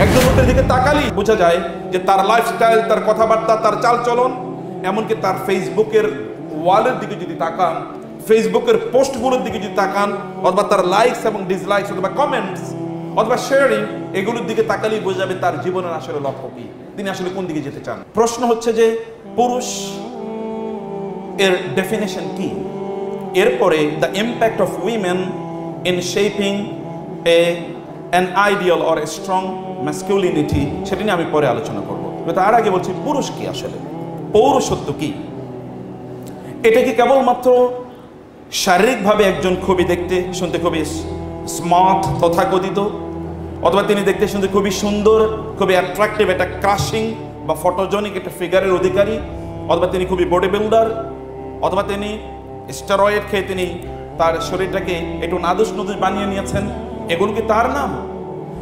একজন লোকের দিকে তাকালেই বোঝা যায় যে তার লাইফস্টাইল, তার কথাবার্তা, তার চালচলন, এমনকি তার ফেসবুকের ওয়ালের দিকে যদি তাকান, ফেসবুকের পোস্টগুলোর দিকে যদি তাকান, অথবা তার লাইকস এবং ডিসলাইকস অথবা কমেন্টস অথবা শেয়ারিং, এগুলোর দিকে তাকালেই বোঝা যাবে তার জীবনের আসলে লক্ষ্য কি, তিনি আসলে কোন দিকে যেতে চান। প্রশ্ন হচ্ছে যে পুরুষ এর ডেফিনেশন কি, এরপরে the impact of women in shaping an ideal or a strong masculinity, সেটা নিয়ে আমি পরে আলোচনা করব। তার আগে বলছি পুরুষ কি আসলে, পৌরুষত্ব কি। এটা কি কেবলমাত্র শারীরিকভাবে একজন খুবই দেখতে শুনতে খুবই স্মার্ট তথাকথিত, অথবা তিনি দেখতে শুনতে খুবই সুন্দর, খুবই অ্যাট্রাকটিভ, একটা ক্রাশিং বা ফটোজেনিক একটা ফিগারের অধিকারী, অথবা তিনি খুবই বডি বিল্ডার, অথবা তিনি স্টেরয়েড খেয়ে তিনি তার শরীরটাকে একটু নাদুস নদুস বানিয়ে নিয়েছেন, এগুলো কি তার নাম?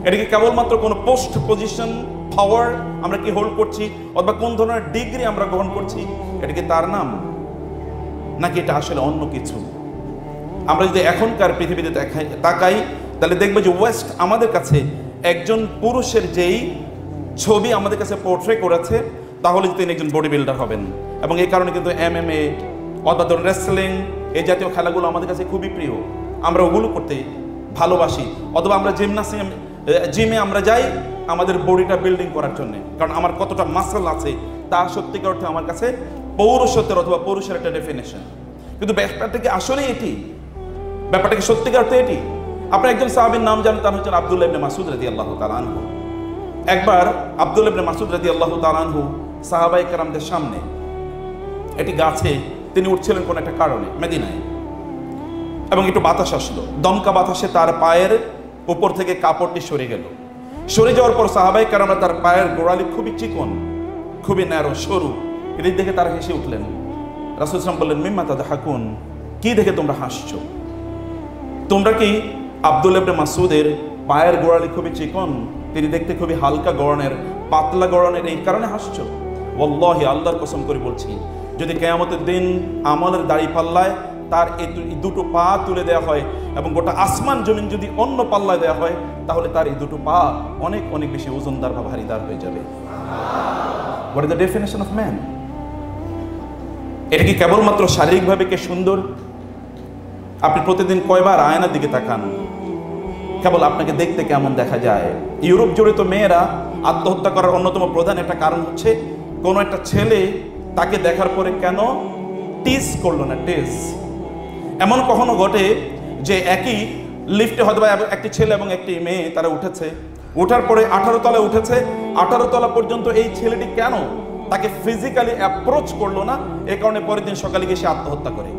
এটা কি কেবলমাত্র কোনো পোস্ট পজিশন পাওয়ার আমরা কি হোল্ড করছি, অথবা কোন ধরনের ডিগ্রি আমরা গ্রহণ করছি, এটা কি তার নাম, নাকি এটা আসলে অন্য কিছু? আমরা যদি এখনকার পৃথিবীতে তাকাই, তাহলে দেখবো যে ওয়েস্ট আমাদের কাছে একজন পুরুষের যেই ছবি আমাদের কাছে পোর্ট্রে করেছে, তাহলে তিনি একজন বডি বিল্ডার হবেন। এবং এই কারণে কিন্তু MMA অথবা ধরুন রেসলিং, এই জাতীয় খেলাগুলো আমাদের কাছে খুবই প্রিয়, আমরা ওগুলো করতে ভালোবাসি। অথবা আমরা জিমে আমরা যাই আমাদের বডিটা বিল্ডিং করার জন্য, কারণ আমার কতটা মাসল আছে তা সত্যিকার অর্থে আমার কাছে পৌরুষত্বের অথবা পুরুষের একটা ডেফিনেশন। কিন্তু ব্যাপারটা কি আসলে এটি? ব্যাপারটা কি সত্যিকার অর্থে এটি? আপনি একজন সাহাবীর নাম জানেন, তার হচ্ছেন আব্দুল্লাহ ইবনে মাসউদ রাদিয়াল্লাহু তাআলা আনহু। একবার আব্দুল্লাহ ইবনে মাসউদ রাদিয়াল্লাহু তাআলা আনহু সাহাবায়ে কেরামদের সামনে একটি গাছে তিনি উঠছিলেন কোন একটা কারণে মদিনায়, এবং একটু বাতাস আসলো, দমকা বাতাসে তার পায়ের উপর থেকে কাপড়টি সরে গেল। সরে যাওয়ার পর সাহাবায়ে কেরামরা তার পায়ের গোড়ালি খুবই চিকন, খুবই ন্যারো, সরু, এটি দেখে তারা হেসে উঠলেন। রাসূল সাল্লাল্লাহু আলাইহি ওয়াসাল্লাম বললেন, মিম্মা তাদহাকুন, কি দেখে তোমরা হাসছো? তোমরা কি আব্দুল্লাহ ইবনে মাসউদের পায়ের গোড়ালি খুবই চিকন, তিনি দেখতে খুবই হালকা গড়নের, পাতলা গড়নের, এই কারণে হাসছো? ওয়াল্লাহি, আল্লাহর কসম করে বলছি, যদি কিয়ামতের দিন আমলের দাড়ি পাল্লায় তার এই দুটো পা তুলে দেওয়া হয় এবং গোটা আসমান জমিন যদি অন্য পাল্লায় দেওয়া হয়, তাহলে তার এই দুটো পা অনেক অনেক বেশি ওজনদার বা ভারীদার হয়ে যাবে। What is the definition of man? এটা কি কেবলমাত্র শারীরিকভাবে কে সুন্দর? আপনি প্রতিদিন কয়বার আয়নার দিকে তাকান, কেবল আপনাকে দেখতে কেমন দেখা যায়? ইউরোপ জুড়ে তো মেয়েরা আত্মহত্যা করার অন্যতম প্রধান একটা কারণ হচ্ছে কোনো একটা ছেলে তাকে দেখার পরে কেন টিজ করলো না, টিজ। এমন কখনো ঘটে যে একই লিফটে হয়তো একটি ছেলে এবং একটি মেয়ে তারা উঠেছে, ওঠার পরে 18 তলায় উঠেছে, 18 তলা পর্যন্ত এই ছেলেটি কেন তাকে ফিজিক্যালি অ্যাপ্রোচ করলো না, এই কারণে পরের দিন সকালে গিয়ে সে আত্মহত্যা করে।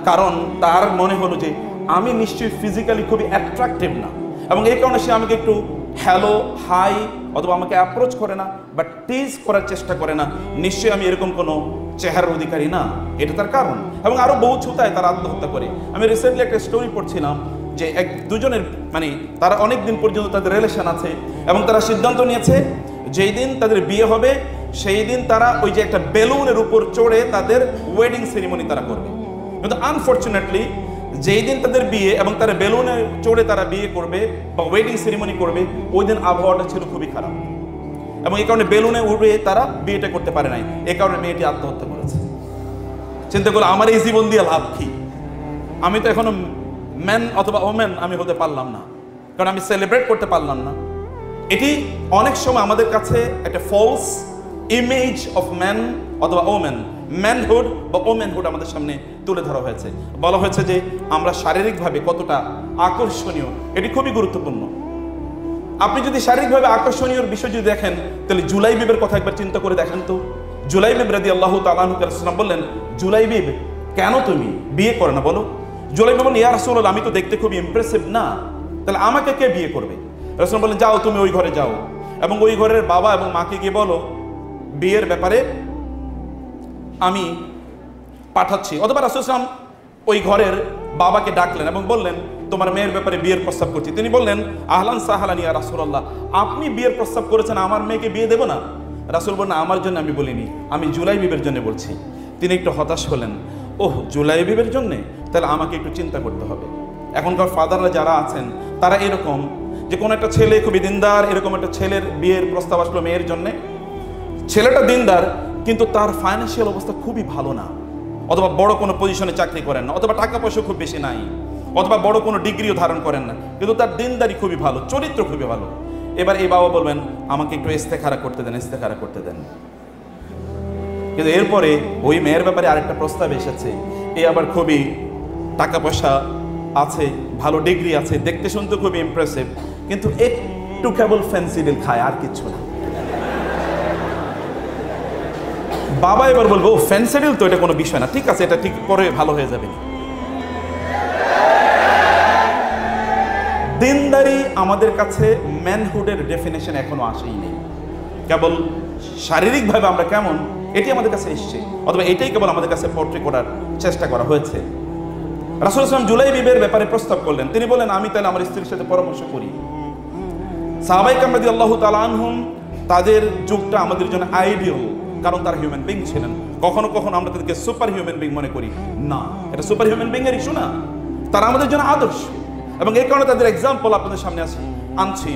কারণ তার মনে হলো যে আমি নিশ্চয়ই ফিজিক্যালি খুবই অ্যাট্রাকটিভ না, এবং এই কারণে সে আমাকে একটু হ্যালো হাই অথবা আমাকে অ্যাপ্রোচ করে না বা টিজ করার চেষ্টা করে না, নিশ্চয়ই আমি এরকম কোনো চেহারার অধিকারী না, এটা তার কারণ। এবং আরও বহু ছুতায় তারা আত্মহত্যা করে। আমি রিসেন্টলি একটা স্টোরি পড়ছিলাম যে দুজনের মানে তারা অনেক দিন পর্যন্ত তাদের রিলেশন আছে এবং তারা সিদ্ধান্ত নিয়েছে যেই দিন তাদের বিয়ে হবে সেই দিন তারা ওই যে একটা বেলুনের উপর চড়ে তাদের ওয়েডিং সেরিমনি তারা করবে। কিন্তু আনফর্চুনেটলি যেই দিন তাদের বিয়ে এবং তারা বেলুনে চড়ে তারা বিয়ে করবে বা ওয়েডিং সেরিমনি করবে, ওই দিন আবহাওয়াটা ছিল খুবই খারাপ, এবং এই কারণে বেলুনে উঠে তারা বিয়েটা করতে পারে নাই, এই কারণে মেয়েটি আত্মহত্যা করেছে। চিন্তা করলো আমার এই জীবন দিয়ে লাভ কি? আমি তো এখনো ম্যান অথবা ওমেন আমি হতে পারলাম না, কারণ আমি সেলিব্রেট করতে পারলাম না। এটি অনেক সময় আমাদের কাছে একটা ফলস ইমেজ অফ ম্যান অথবা ওমেন, ম্যানহুড বা ওমেনহুড আমাদের সামনে তুলে ধরা হয়েছে। বলা হয়েছে যে আমরা শারীরিকভাবে কতটা আকর্ষণীয়, এটি খুবই গুরুত্বপূর্ণ। আপনি যদি শারীরিকভাবে আকর্ষণীয় বিষয় যদি দেখেন, তাহলে জুলাইবিবের কথা একবার চিন্তা করে দেখেন তো। জুলাইবিব রাদিয়াল্লাহু তাআলা আনহু রাসূলুল্লাহ বললেন, জুলাইবিব কেন তুমি বিয়ে করে না বলো? জুলাইবিব বললেন, ইয়া রাসূলুল্লাহ আমি তো দেখতে খুব ইমপ্রেসিভ না, তাহলে আমাকে কে বিয়ে করবে? রাসূলুল্লাহ বললেন, যাও তুমি ওই ঘরে যাও এবং ওই ঘরের বাবা এবং মাকে গিয়ে বলো বিয়ের ব্যাপারে আমি পাঠাচ্ছি। অথবা রাসূল সাল্লাল্লাহু আলাইহি ওয়াসাল্লাম ওই ঘরের বাবাকে ডাকলেন এবং বললেন তোমার মেয়ের ব্যাপারে বিয়ের প্রস্তাব করছি। তিনি বললেন, আহলান সাহলান ইয়া রাসূলুল্লাহ, আপনি বিয়ের প্রস্তাব করেছেন, আমার মেয়েকে বিয়ে দেব না? রাসূল বললেন, আমার জন্য আমি বলিনি, আমি জুলাইবিবের জন্য বলছি। তিনি একটু হতাশ হলেন, ওহ জুলাইবিবের জন্যে, তাহলে আমাকে একটু চিন্তা করতে হবে। এখনকার ফাদাররা যারা আছেন তারা এরকম যে কোনো একটা ছেলে খুবই দিনদার, এরকম একটা ছেলের বিয়ের প্রস্তাব আসলো মেয়ের জন্য। ছেলেটা দিনদার কিন্তু তার ফাইন্যান্সিয়াল অবস্থা খুবই ভালো না, অথবা বড় কোনো পজিশনে চাকরি করেন না, অথবা টাকা পয়সা খুব বেশি নাই, অথবা বড় কোনো ডিগ্রিও ধারণ করেন না, কিন্তু তার দিনদারি খুবই ভালো, চরিত্র খুবই ভালো। এবার এই বাবা বলবেন আমাকে একটু ইস্তেখারা করতে দেন, ইস্তেখারা করতে দেন। কিন্তু এরপরে ওই মেয়ের ব্যাপারে আরেকটা প্রস্তাব এসেছে, এ আবার খুবই টাকা পয়সা আছে, ভালো ডিগ্রি আছে, দেখতে শুনতে খুবই ইমপ্রেসিভ, কিন্তু একটু কেবল ফেন্সিডিল খায়, আর কিছু না। বাবা এবার বলবো ও ফেন্সিডিল তো এটা কোনো বিষয় না, ঠিক আছে, এটা ঠিক পরে ভালো হয়ে যাবে। দিনদারি আমাদের কাছে ম্যানহুডের ডেফিনেশন এখনো আসেই নেই, কেবল শারীরিকভাবে আমরা কেমন এটি আমাদের কাছে এসছে, অথবা এটাই কেবল আমাদের কাছে পোর্ট্রে করার চেষ্টা করা হয়েছে। রাসূল সাল্লাল্লাহু আলাইহি ওয়াসাল্লাম জুলাইবিবের ব্যাপারে প্রস্তাব করলেন। তিনি বলেন আমি তাহলে আমার স্ত্রীর সাথে পরামর্শ করি। সাহাবায়ে কেরাম রাদিয়াল্লাহু তাআলা আনহুম তাদের যুগটা আমাদের জন্য আইডিয়াল, কারণ তারা হিউম্যান বিং ছিলেন। কখনো কখনো আমরা তাদেরকে সুপার হিউম্যান বিং মনে করি, না, এটা সুপার হিউম্যান বিং এর ইস্যু না, তারা আমাদের জন্য আদর্শ। এবং এই কারণে তাদের এক্সাম্পল আপনাদের সামনে আনছি,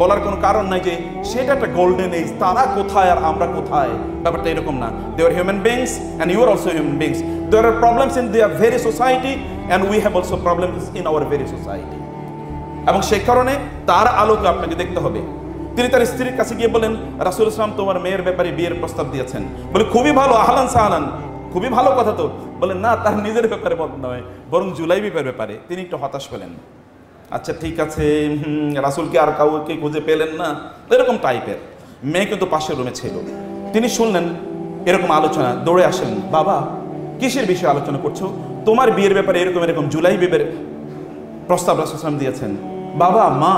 বলার কোনো কারণ নাই যে সেটা একটা গোল্ডেন এজ, তারা কোথায় আর আমরা কোথায়, ব্যাপারটা এরকম না। They are human beings and you are also human beings. There are problems in their very society and we have also problems in our very society. এবং সেই কারণে তার আলোকে আপনাকে দেখতে হবে। তিনি তার স্ত্রীর কাছে গিয়ে বলেন রাসূল ইসলাম তোমার মেয়ের ব্যাপারে বিয়ের প্রস্তাব দিয়েছেন। বলে খুবই ভালো, আহলান সাহলান, খুবই ভালো কথা তো। বলেন না, তার নিজের ব্যাপারে নয়, বরং জুলাইবিবের ব্যাপারে। তিনি একটু হতাশ পেলেন। আচ্ছা ঠিক আছে, রাসূলকে আর কাউকে খুঁজে পেলেন না, এরকম টাইপের। মেয়ে কিন্তু পাশের রুমে ছিল। তিনি শুনলেন এরকম আলোচনা, দৌড়ে আসেন, বাবা কিসের বিষয়ে আলোচনা করছো? তোমার বিয়ের ব্যাপারে এরকম এরকম জুলাইবিবের প্রস্তাব রাসূল সাল্লাল্লাহু আলাইহি ওয়াসাল্লাম দিয়েছেন। বাবা, মা,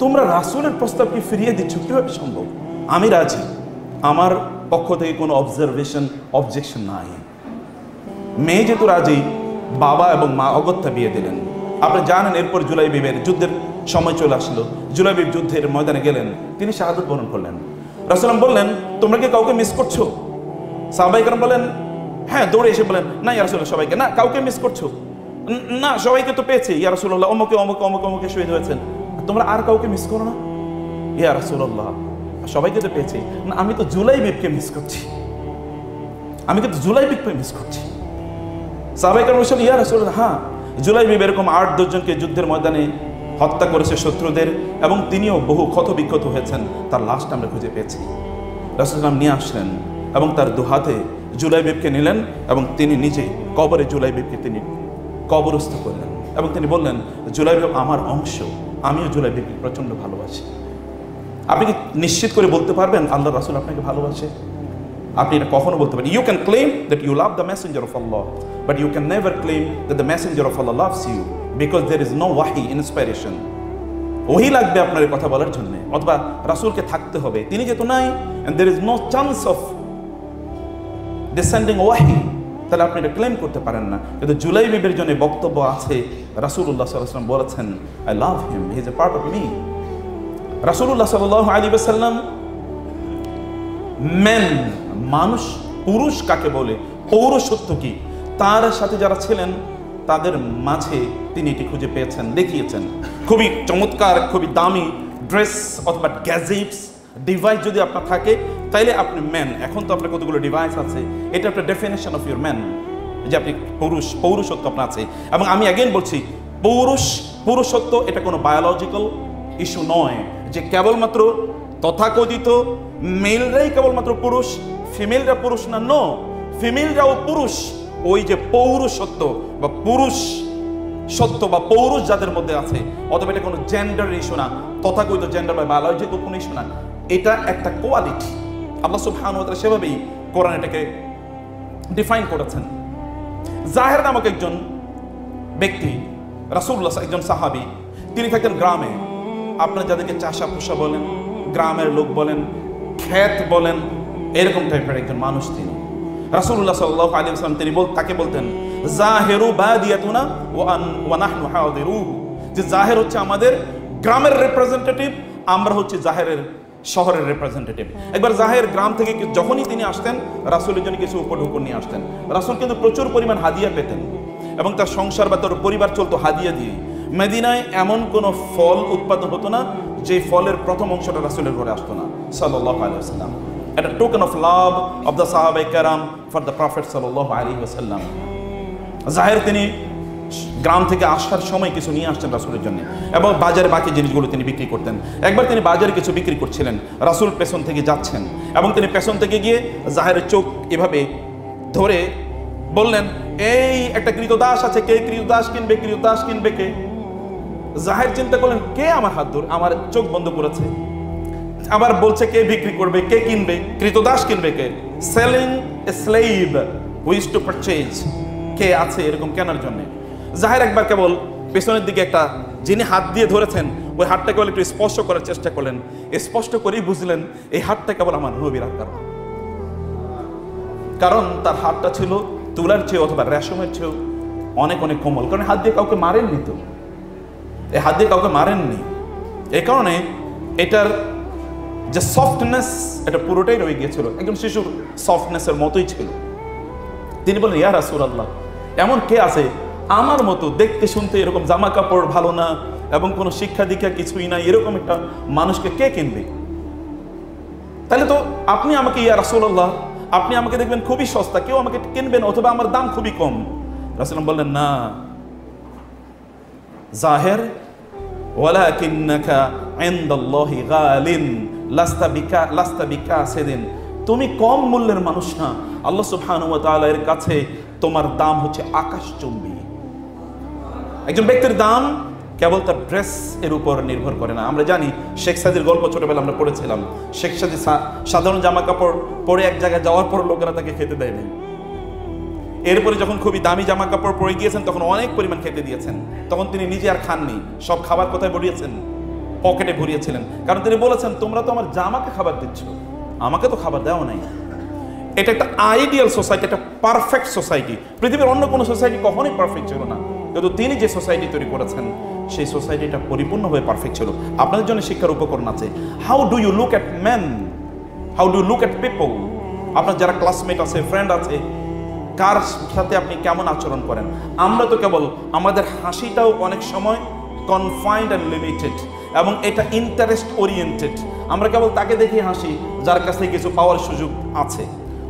তোমরা রাসূলের প্রস্তাবকে ফিরিয়ে দিচ্ছ, কিভাবে সম্ভব? আমি রাজি, আমার পক্ষ থেকে কোনো অবজেকশন নাই। মেয়ে যেহেতু রাজি, বাবা এবং মা অগত্যা বিয়ে দিলেন। আপনি জানেন এরপর জুলাইবিবের যুদ্ধের সময় চলে আসলো। জুলাইবিব যুদ্ধের ময়দানে গেলেন, তিনি শাহাদাত বরণ করলেন। রাসূল বললেন তোমরা কি কাউকে মিস করছো? সাহাবায়ে কেরাম বলেন হ্যাঁ, দৌড়ে এসে বলেন না ইয়া রাসূলুল্লাহ, সবাইকে না, কাউকে মিস করছো? না, সবাইকে তো পেয়েছি ইয়া রাসূলুল্লাহ, অমুকে অমুকে অমুকে অমুকে শহীদ হয়েছেন, তোমরা আর কাউকে মিস করো না? ইয়া রাসূলুল্লাহ, সবাইকে তো পেয়েছি না, আমি তো জুলাইবিবকে মিস করছি, আমি কিন্তু জুলাইবিবকে মিস করছি। সাহাবায়ে কেরাম বলছেন ইয়া রাসূলুল্লাহ, হ্যাঁ, জুলাইবিব এরকম 8-10 জনকে যুদ্ধের ময়দানে হত্যা করেছে শত্রুদের, এবং তিনিও বহু ক্ষত বিক্ষত হয়েছেন, তার লাশটা আমরা খুঁজে পেয়েছি। রাসূল সাল্লাল্লাহু নিয়ে আসলেন এবং তার দুহাতে জুলাইবিবকে নিলেন এবং তিনি নিজে কবরে জুলাইবিবকে তিনি কবরস্থ করলেন এবং তিনি বললেন জুলাইবিব আমার অংশ, আমিও জুলাইবিবকে প্রচন্ড ভালোবাসি। আপনি কি নিশ্চিত করে বলতে পারবেন আল্লাহর রাসূল আপনাকে ভালোবাসে? আপনি এটা কখনো বলতে পারেন। You can claim that you love the messenger of Allah, but you can never claim that the messenger of Allah loves you, because there is no wahi inspiration. ওহি লাগবে আপনার এই কথা বলার জন্য, অথবা রাসূলকে থাকতে হবে, তিনি যেহেতু নাই, and there is no chance of descending wahi, তাহলে আপনি এটা ক্লেম করতে পারেন না। কিন্তু জুলাইবিবের জন্য বক্তব্য আছে, রাসূলুল্লাহ সাল্লাল্লাহু আলাইহি ওয়াসাল্লাম বলেছেন I love him, he is a part of me. রাসূলুল্লাহ সাল্লাল্লাহু আলাইহি ওয়াসাল্লাম মেন, মানুষ, পুরুষ কাকে বলে, পৌরুষত্ব কি, তার সাথে যারা ছিলেন তাদের মাঝে তিনি এটি খুঁজে পেয়েছেন, দেখিয়েছেন। খুবই চমৎকার, খুবই দামি ড্রেস অথবা গ্যাজেটস ডিভাইস যদি আপনার থাকে, তাইলে আপনি ম্যান। এখন তো আপনার কতগুলো ডিভাইস আছে, এটা একটা ডেফিনেশন অফ ইউর ম্যান, যে আপনি পুরুষ, পৌরুষত্ব আপনার আছে। এবং আমি অ্যাগেন বলছি, পুরুষত্ব এটা কোনো বায়োলজিক্যাল ইস্যু নয় যে কেবলমাত্র তথাকথিত মেলরাই কেবলমাত্র পুরুষ, ফিমেলরা পুরুষ না। নো, ফিমেলরাও পুরুষ। ওই যে পৌরুষত্ব বা পুরুষ সত্য বা পৌরুষ যাদের মধ্যে আছে, অথবা এটা কোনো জেন্ডার ইস্যু না, তথাকথিত জেন্ডার বা বায়োলজিক্যাল কোনো ইস্যু না, এটা একটা কোয়ালিটি। আল্লাহ সুবহানাহু ওয়া তাআলা সেভাবেই কোরআন এটাকে ডিফাইন করেছেন। জাহের নামক একজন ব্যক্তি, রাসূলুল্লাহ একজন সাহাবী, তিনি থাকতেন গ্রামে। আপনারা যাদেরকে চাষা পোষা বলেন, গ্রামের লোক বলেন, ক্ষেত বলেন, এরকম টাইপের একজন মানুষ তিনি। রাসূলুল্লাহ সাল্লাল্লাহু আলাইহি ওয়াসাল্লাম তিনি তাকে বলতেন জাহিরু বাদিয়াতুনা ওয়া নাহনু হাদিরুহু, যে জাহের হচ্ছে আমাদের গ্রামের রিপ্রেজেন্টেটিভ, আমরা হচ্ছে জাহেরের শহরের রিপ্রেজেন্টেটিভ। একবার জাহের গ্রাম থেকে যখনই তিনি আসতেন, রাসূলের জন্য কিছু উপঢৌকন নিয়ে আসতেন। রাসূল কিন্তু প্রচুর পরিমাণ হাদিয়া পেতেন এবং তার সংসার বা তার পরিবার চলতো হাদিয়া দিয়ে। মদিনায় এমন কোনো ফল উৎপাদন হতো না যে ফলের প্রথম অংশটা রাসূলের ঘরে আসতো না সাল্লাল্লাহু আলাইহি ওয়াসাল্লাম। এটা token of love of the সাহাবায়ে কেরাম ফর দ্য প্রফেট সাল্লাল্লাহু আলাইহি ওয়াসাল্লাম। জাহের তিনি গ্রাম থেকে আসার সময় কিছু নিয়ে আসছেন রাসূলের জন্য, এবং বাজারে বাকি জিনিসগুলো তিনি বিক্রি করতেন। একবার তিনি বাজারে কিছু বিক্রি করছিলেন, রাসূল পেছন থেকে যাচ্ছেন, এবং তিনি পেছন থেকে গিয়ে জাহেরের চোখ এভাবে ধরে বললেন, এই একটা ক্রীতদাস আছে, কে ক্রীতদাস কিনবে, ক্রীতদাস কিনবে কে? জাহের চিন্তা করলেন, কে আমার হাত ধরে আমার চোখ বন্ধ করেছে, আবার বলছে কে বিক্রি করবে, কে কিনবে, ক্রীতদাস কিনবে কে? Selling a slave who is to purchase, কে আছে এরকম কেনার জন্য? জাহের একবার কেবল পেছনের দিকে একটা যিনি হাত দিয়ে ধরেছেন ওই হাতটা কেবল একটু স্পর্শ করার চেষ্টা করলেন, স্পষ্ট করেই বুঝলেন এই হাতটা কেবল আমার নবীর হাত, কারণ তার হাতটা ছিল তুলার চেয়ে অথবা রেশমের চেয়েও অনেক অনেক কোমল, কারণ হাত দিয়ে কাউকে মারেননি, তো এই হাত দিয়ে কাউকে মারেননি, এই কারণে এটার যে সফটনেস এটা পুরোটাই রয়ে গিয়েছিল, একজন শিশুর সফটনেসের মতোই ছিল। তিনি বললেন, ইয়া রাসূলুল্লাহ, এমন কে আছে আমার মতো দেখতে শুনতে এরকম জামা কাপড় ভালো না এবং কোনো শিক্ষা দীক্ষা কিছুই নাই, এরকম একটা মানুষকে কে কিনবে? তাহলে তো আপনি আমাকে, ইয়া রাসূলুল্লাহ, আপনি আমাকে দেখবেন খুবই সস্তা, কেউ আমাকে কিনবেন, অথবা আমার দাম খুবই কম। রাসূল বললেন, না জাহের, ওয়ালাকিন্নাকা ইনদাল্লাহি গালিন লাস্তা বিকাসিদিন, তুমি কম মূল্যের মানুষ না, আল্লাহ সুবহানাহু ওয়া তাআলা এর কাছে তোমার দাম হচ্ছে আকাশচুম্বী। একজন ব্যক্তির দাম কেবল তার ড্রেস এর উপর নির্ভর করে না। আমরা জানি শেখ সাদির গল্প ছোটবেলা আমরা পড়েছিলাম। শেখ সাদি সাধারণ জামা কাপড় পরে এক জায়গায় যাওয়ার পর লোকেরা তাকে খেতে দেয় নাই, এরপরে যখন খুবই দামি জামা কাপড় পরে গিয়েছেন তখন অনেক পরিমাণ খেতে দিয়েছেন, তখন তিনি নিজে আর খাননি, সব খাবার কোথায় ভরিয়েছেন? পকেটে ভরিয়েছিলেন, কারণ তিনি বলেছেন, তোমরা তো আমার জামাকে খাবার দিচ্ছ, আমাকে তো খাবার দেওয়া নাই। এটা একটা আইডিয়াল সোসাইটি, একটা পারফেক্ট সোসাইটি। পৃথিবীর অন্য কোনো সোসাইটি কখনোই পারফেক্ট ছিল না, কিন্তু তিনি যে সোসাইটি তৈরি করেছেন সেই সোসাইটিটা পরিপূর্ণভাবে পারফেক্ট ছিল। আপনাদের জন্য শিক্ষার উপকরণ আছে। How do you look at men, how do you look at people? আপনার যারা ক্লাসমেট আছে, ফ্রেন্ড আছে, কার সাথে আপনি কেমন আচরণ করেন? আমরা তো কেবল আমাদের হাসিটাও অনেক সময় কনফাইন্ড অ্যান্ড লিমিটেড, এবং এটা ইন্টারেস্ট ওরিয়েন্টেড। আমরা কেবল তাকে দেখে হাসি যার কাছ থেকে কিছু পাওয়ার সুযোগ আছে।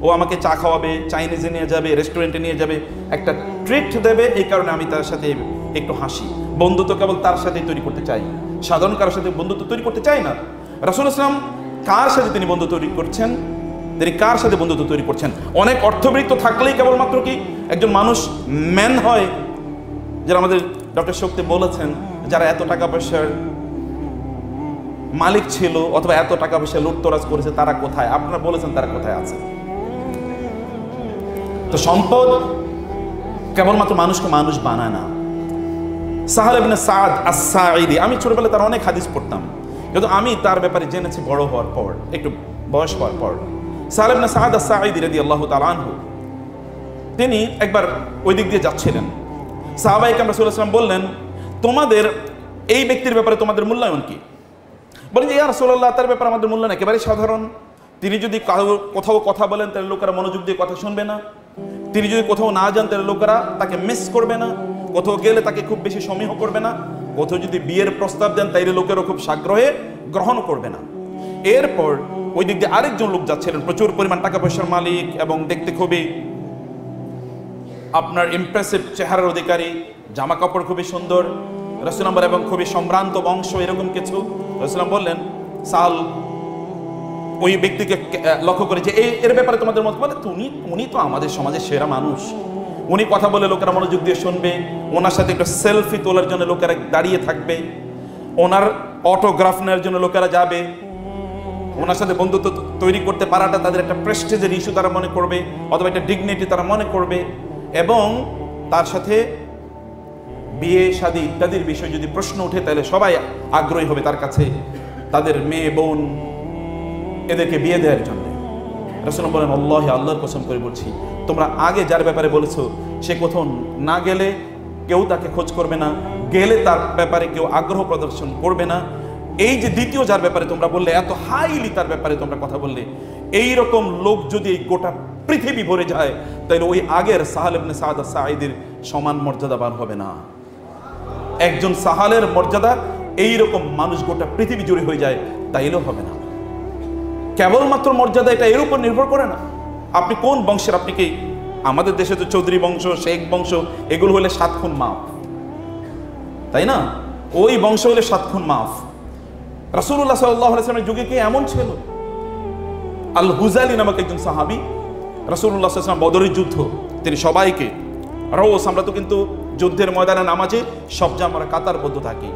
ও আমাকে চা খাওয়াবে, চাইনিজে নিয়ে যাবে, রেস্টুরেন্টে নিয়ে যাবে, একটা ট্রিট দেবে, এই কারণে আমি তার সাথে একটু হাসি। বন্ধুত্ব কেবল তার সাথেই তৈরি করতে চাই, সাধারণ কারোর সাথে বন্ধুত্ব তৈরি করতে চাই না। রাসূল ইসলাম কার সাথে তিনি বন্ধুত্ব তৈরি করছেন? তিনি কার সাথে বন্ধুত্ব তৈরি করছেন? অনেক অর্থবৃত্ত থাকলেই কেবলমাত্র কি একজন মানুষ ম্যান হয়? যারা আমাদের ডক্টর শক্তি বলেছেন, যারা এত টাকা পয়সার মালিক ছিল অথবা এত টাকা পয়সা লুটতরাজ করেছে, তারা কোথায়? আপনারা বলেছেন তারা কোথায় আছে? তো সম্পদ কেবলমাত্র মানুষকে মানুষ বানায় না। সাহাল ইবনে সাদ আস-সাঈদী, আমি ছোটবেলায় তার অনেক হাদিস পড়তাম, কিন্তু আমি তার ব্যাপারে জেনেছি বড় হওয়ার পর, একটু বয়স হওয়ার পর। সাহাল ইবনে সাদ আস-সাঈদী রাদিয়াল্লাহু তাআলা আনহু, তিনি একবার ওই দিক দিয়ে যাচ্ছিলেন। সাহাবায়ে কেরাম রাসূলুল্লাহ সাল্লাল্লাহু আলাইহি ওয়াসাল্লাম বললেন, তোমাদের এই ব্যক্তির ব্যাপারে তোমাদের মূল্যায়ন কি? বলেন যে, ইয়া রাসূলুল্লাহ, তার ব্যাপারে আমাদের মূল্যায়ন একেবারে সাধারণ। তিনি যদি কোথাও কথা বলেন তাহলে লোকেরা মনোযোগ দিয়ে কথা শুনবে না, তিনি যদি কোথাও না যান তাহলে লোকেরা তাকে মিস করবে না, কোথাও গেলে তাকে খুব বেশি সমীহ করবে না, কোথাও যদি বিয়ের প্রস্তাব দেন তাইলে লোকেরও খুব সাগ্রহে গ্রহণ করবে না। এরপর ওই দিক দিয়ে আরেকজন লোক যাচ্ছিলেন, প্রচুর পরিমাণ টাকা পয়সার মালিক এবং দেখতে খুবই আপনার ইমপ্রেসিভ চেহারার অধিকারী, জামা কাপড় খুবই সুন্দর, রাসূল বলেন, এবং খুবই সম্ভ্রান্ত বংশ, এরকম কিছু। রাসূল বললেন, সাল ওই ব্যক্তিকে লক্ষ্য করে যে এর ব্যাপারে তোমাদের মত বলে, উনি তো আমাদের সমাজের সেরা মানুষ, উনি কথা বলে লোকেরা মনোযোগ দিয়ে শুনবে, ওনার সাথে একটু সেলফি তোলার জন্য লোকেরা দাঁড়িয়ে থাকবে, ওনার অটোগ্রাফ নেওয়ার জন্য লোকেরা যাবে, ওনার সাথে বন্ধুত্ব তৈরি করতে পারাটা তাদের একটা প্রেস্টিজের ইস্যু তারা মনে করবে, অথবা একটা ডিগনিটি তারা মনে করবে, এবং তার সাথে বিয়ে শাদী ইত্যাদির বিষয়ে যদি প্রশ্ন উঠে তাহলে সবাই আগ্রহী হবে তার কাছে তাদের মেয়ে বোন এদেরকে বিয়ে দেওয়ার জন্য। রাসূল বলেন, আল্লাহি, আল্লাহর কসম করে বলছি, তোমরা আগে যার ব্যাপারে বলেছো সে কোথাও না গেলে কেউ তাকে খোঁজ করবে না, গেলে তার ব্যাপারে কেউ আগ্রহ প্রদর্শন করবে না। এই যে দ্বিতীয় যার ব্যাপারে তোমরা বললে, এত হাইলি তার ব্যাপারে তোমরা কথা বললে, এই রকম লোক যদি এই গোটা পৃথিবী ভরে যায় তাহলে ওই আগের সাহাল ইবনে সাদ আস-সাঈদীর সমান মর্যাদাবান হবে না। একজন সাহালের মর্যাদা এইরকম মানুষ গোটা পৃথিবী জুড়ে হয়ে যায়, তাইলেও হবে না। কেবলমাত্র মর্যাদা এটা এর উপর নির্ভর করে না আপনি কোন বংশের। আপনি কি, আমাদের দেশে তো চৌধুরী বংশ, শেখ বংশ, এগুলো হলে 7 খুন মাফ, তাই না? ওই বংশ হলে 7 খুন মাফ। রাসূলুল্লাহ সাল্লাল্লাহু আলাইহি ওয়াসাল্লামের যুগে কি এমন ছিল? আল হুজালি নামক একজন সাহাবী, রাসূলুল্লাহ সাল্লাল্লাহু আলাইহি ওয়াসাল্লাম বদরের যুদ্ধ, তিনি সবাইকে রোজ, আমরা তো কিন্তু যুদ্ধের ময়দানে নামাজে সবচেয়ে আমরা কাতারবদ্ধ থাকি,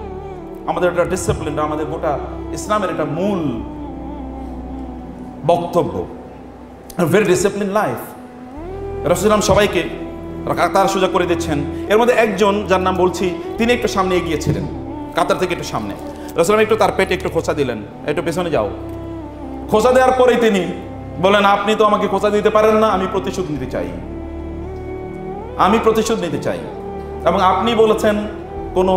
আমাদের এটা ডিসিপ্লিন, আমাদের গোটা ইসলামের এটা মূল বক্তব্য, ভেরি ডিসিপ্লিন লাইফ। রাসূলুল্লাহ সবাইকে কাতার সোজা করে দিচ্ছেন। এর মধ্যে একজন, যার নাম বলছি, তিনি একটু সামনে এগিয়েছিলেন, কাতার থেকে একটু সামনে। রাসূলুল্লাহ একটু তার পেটে একটু খোঁচা দিলেন, একটু পেছনে যাও। খোঁচা দেওয়ার পরেই তিনি বলেন, আপনি তো আমাকে খোঁচা দিতে পারেন না, আমি প্রতিশোধ নিতে চাই, আমি প্রতিশোধ নিতে চাই। এবং আপনি বলেছেন কোনো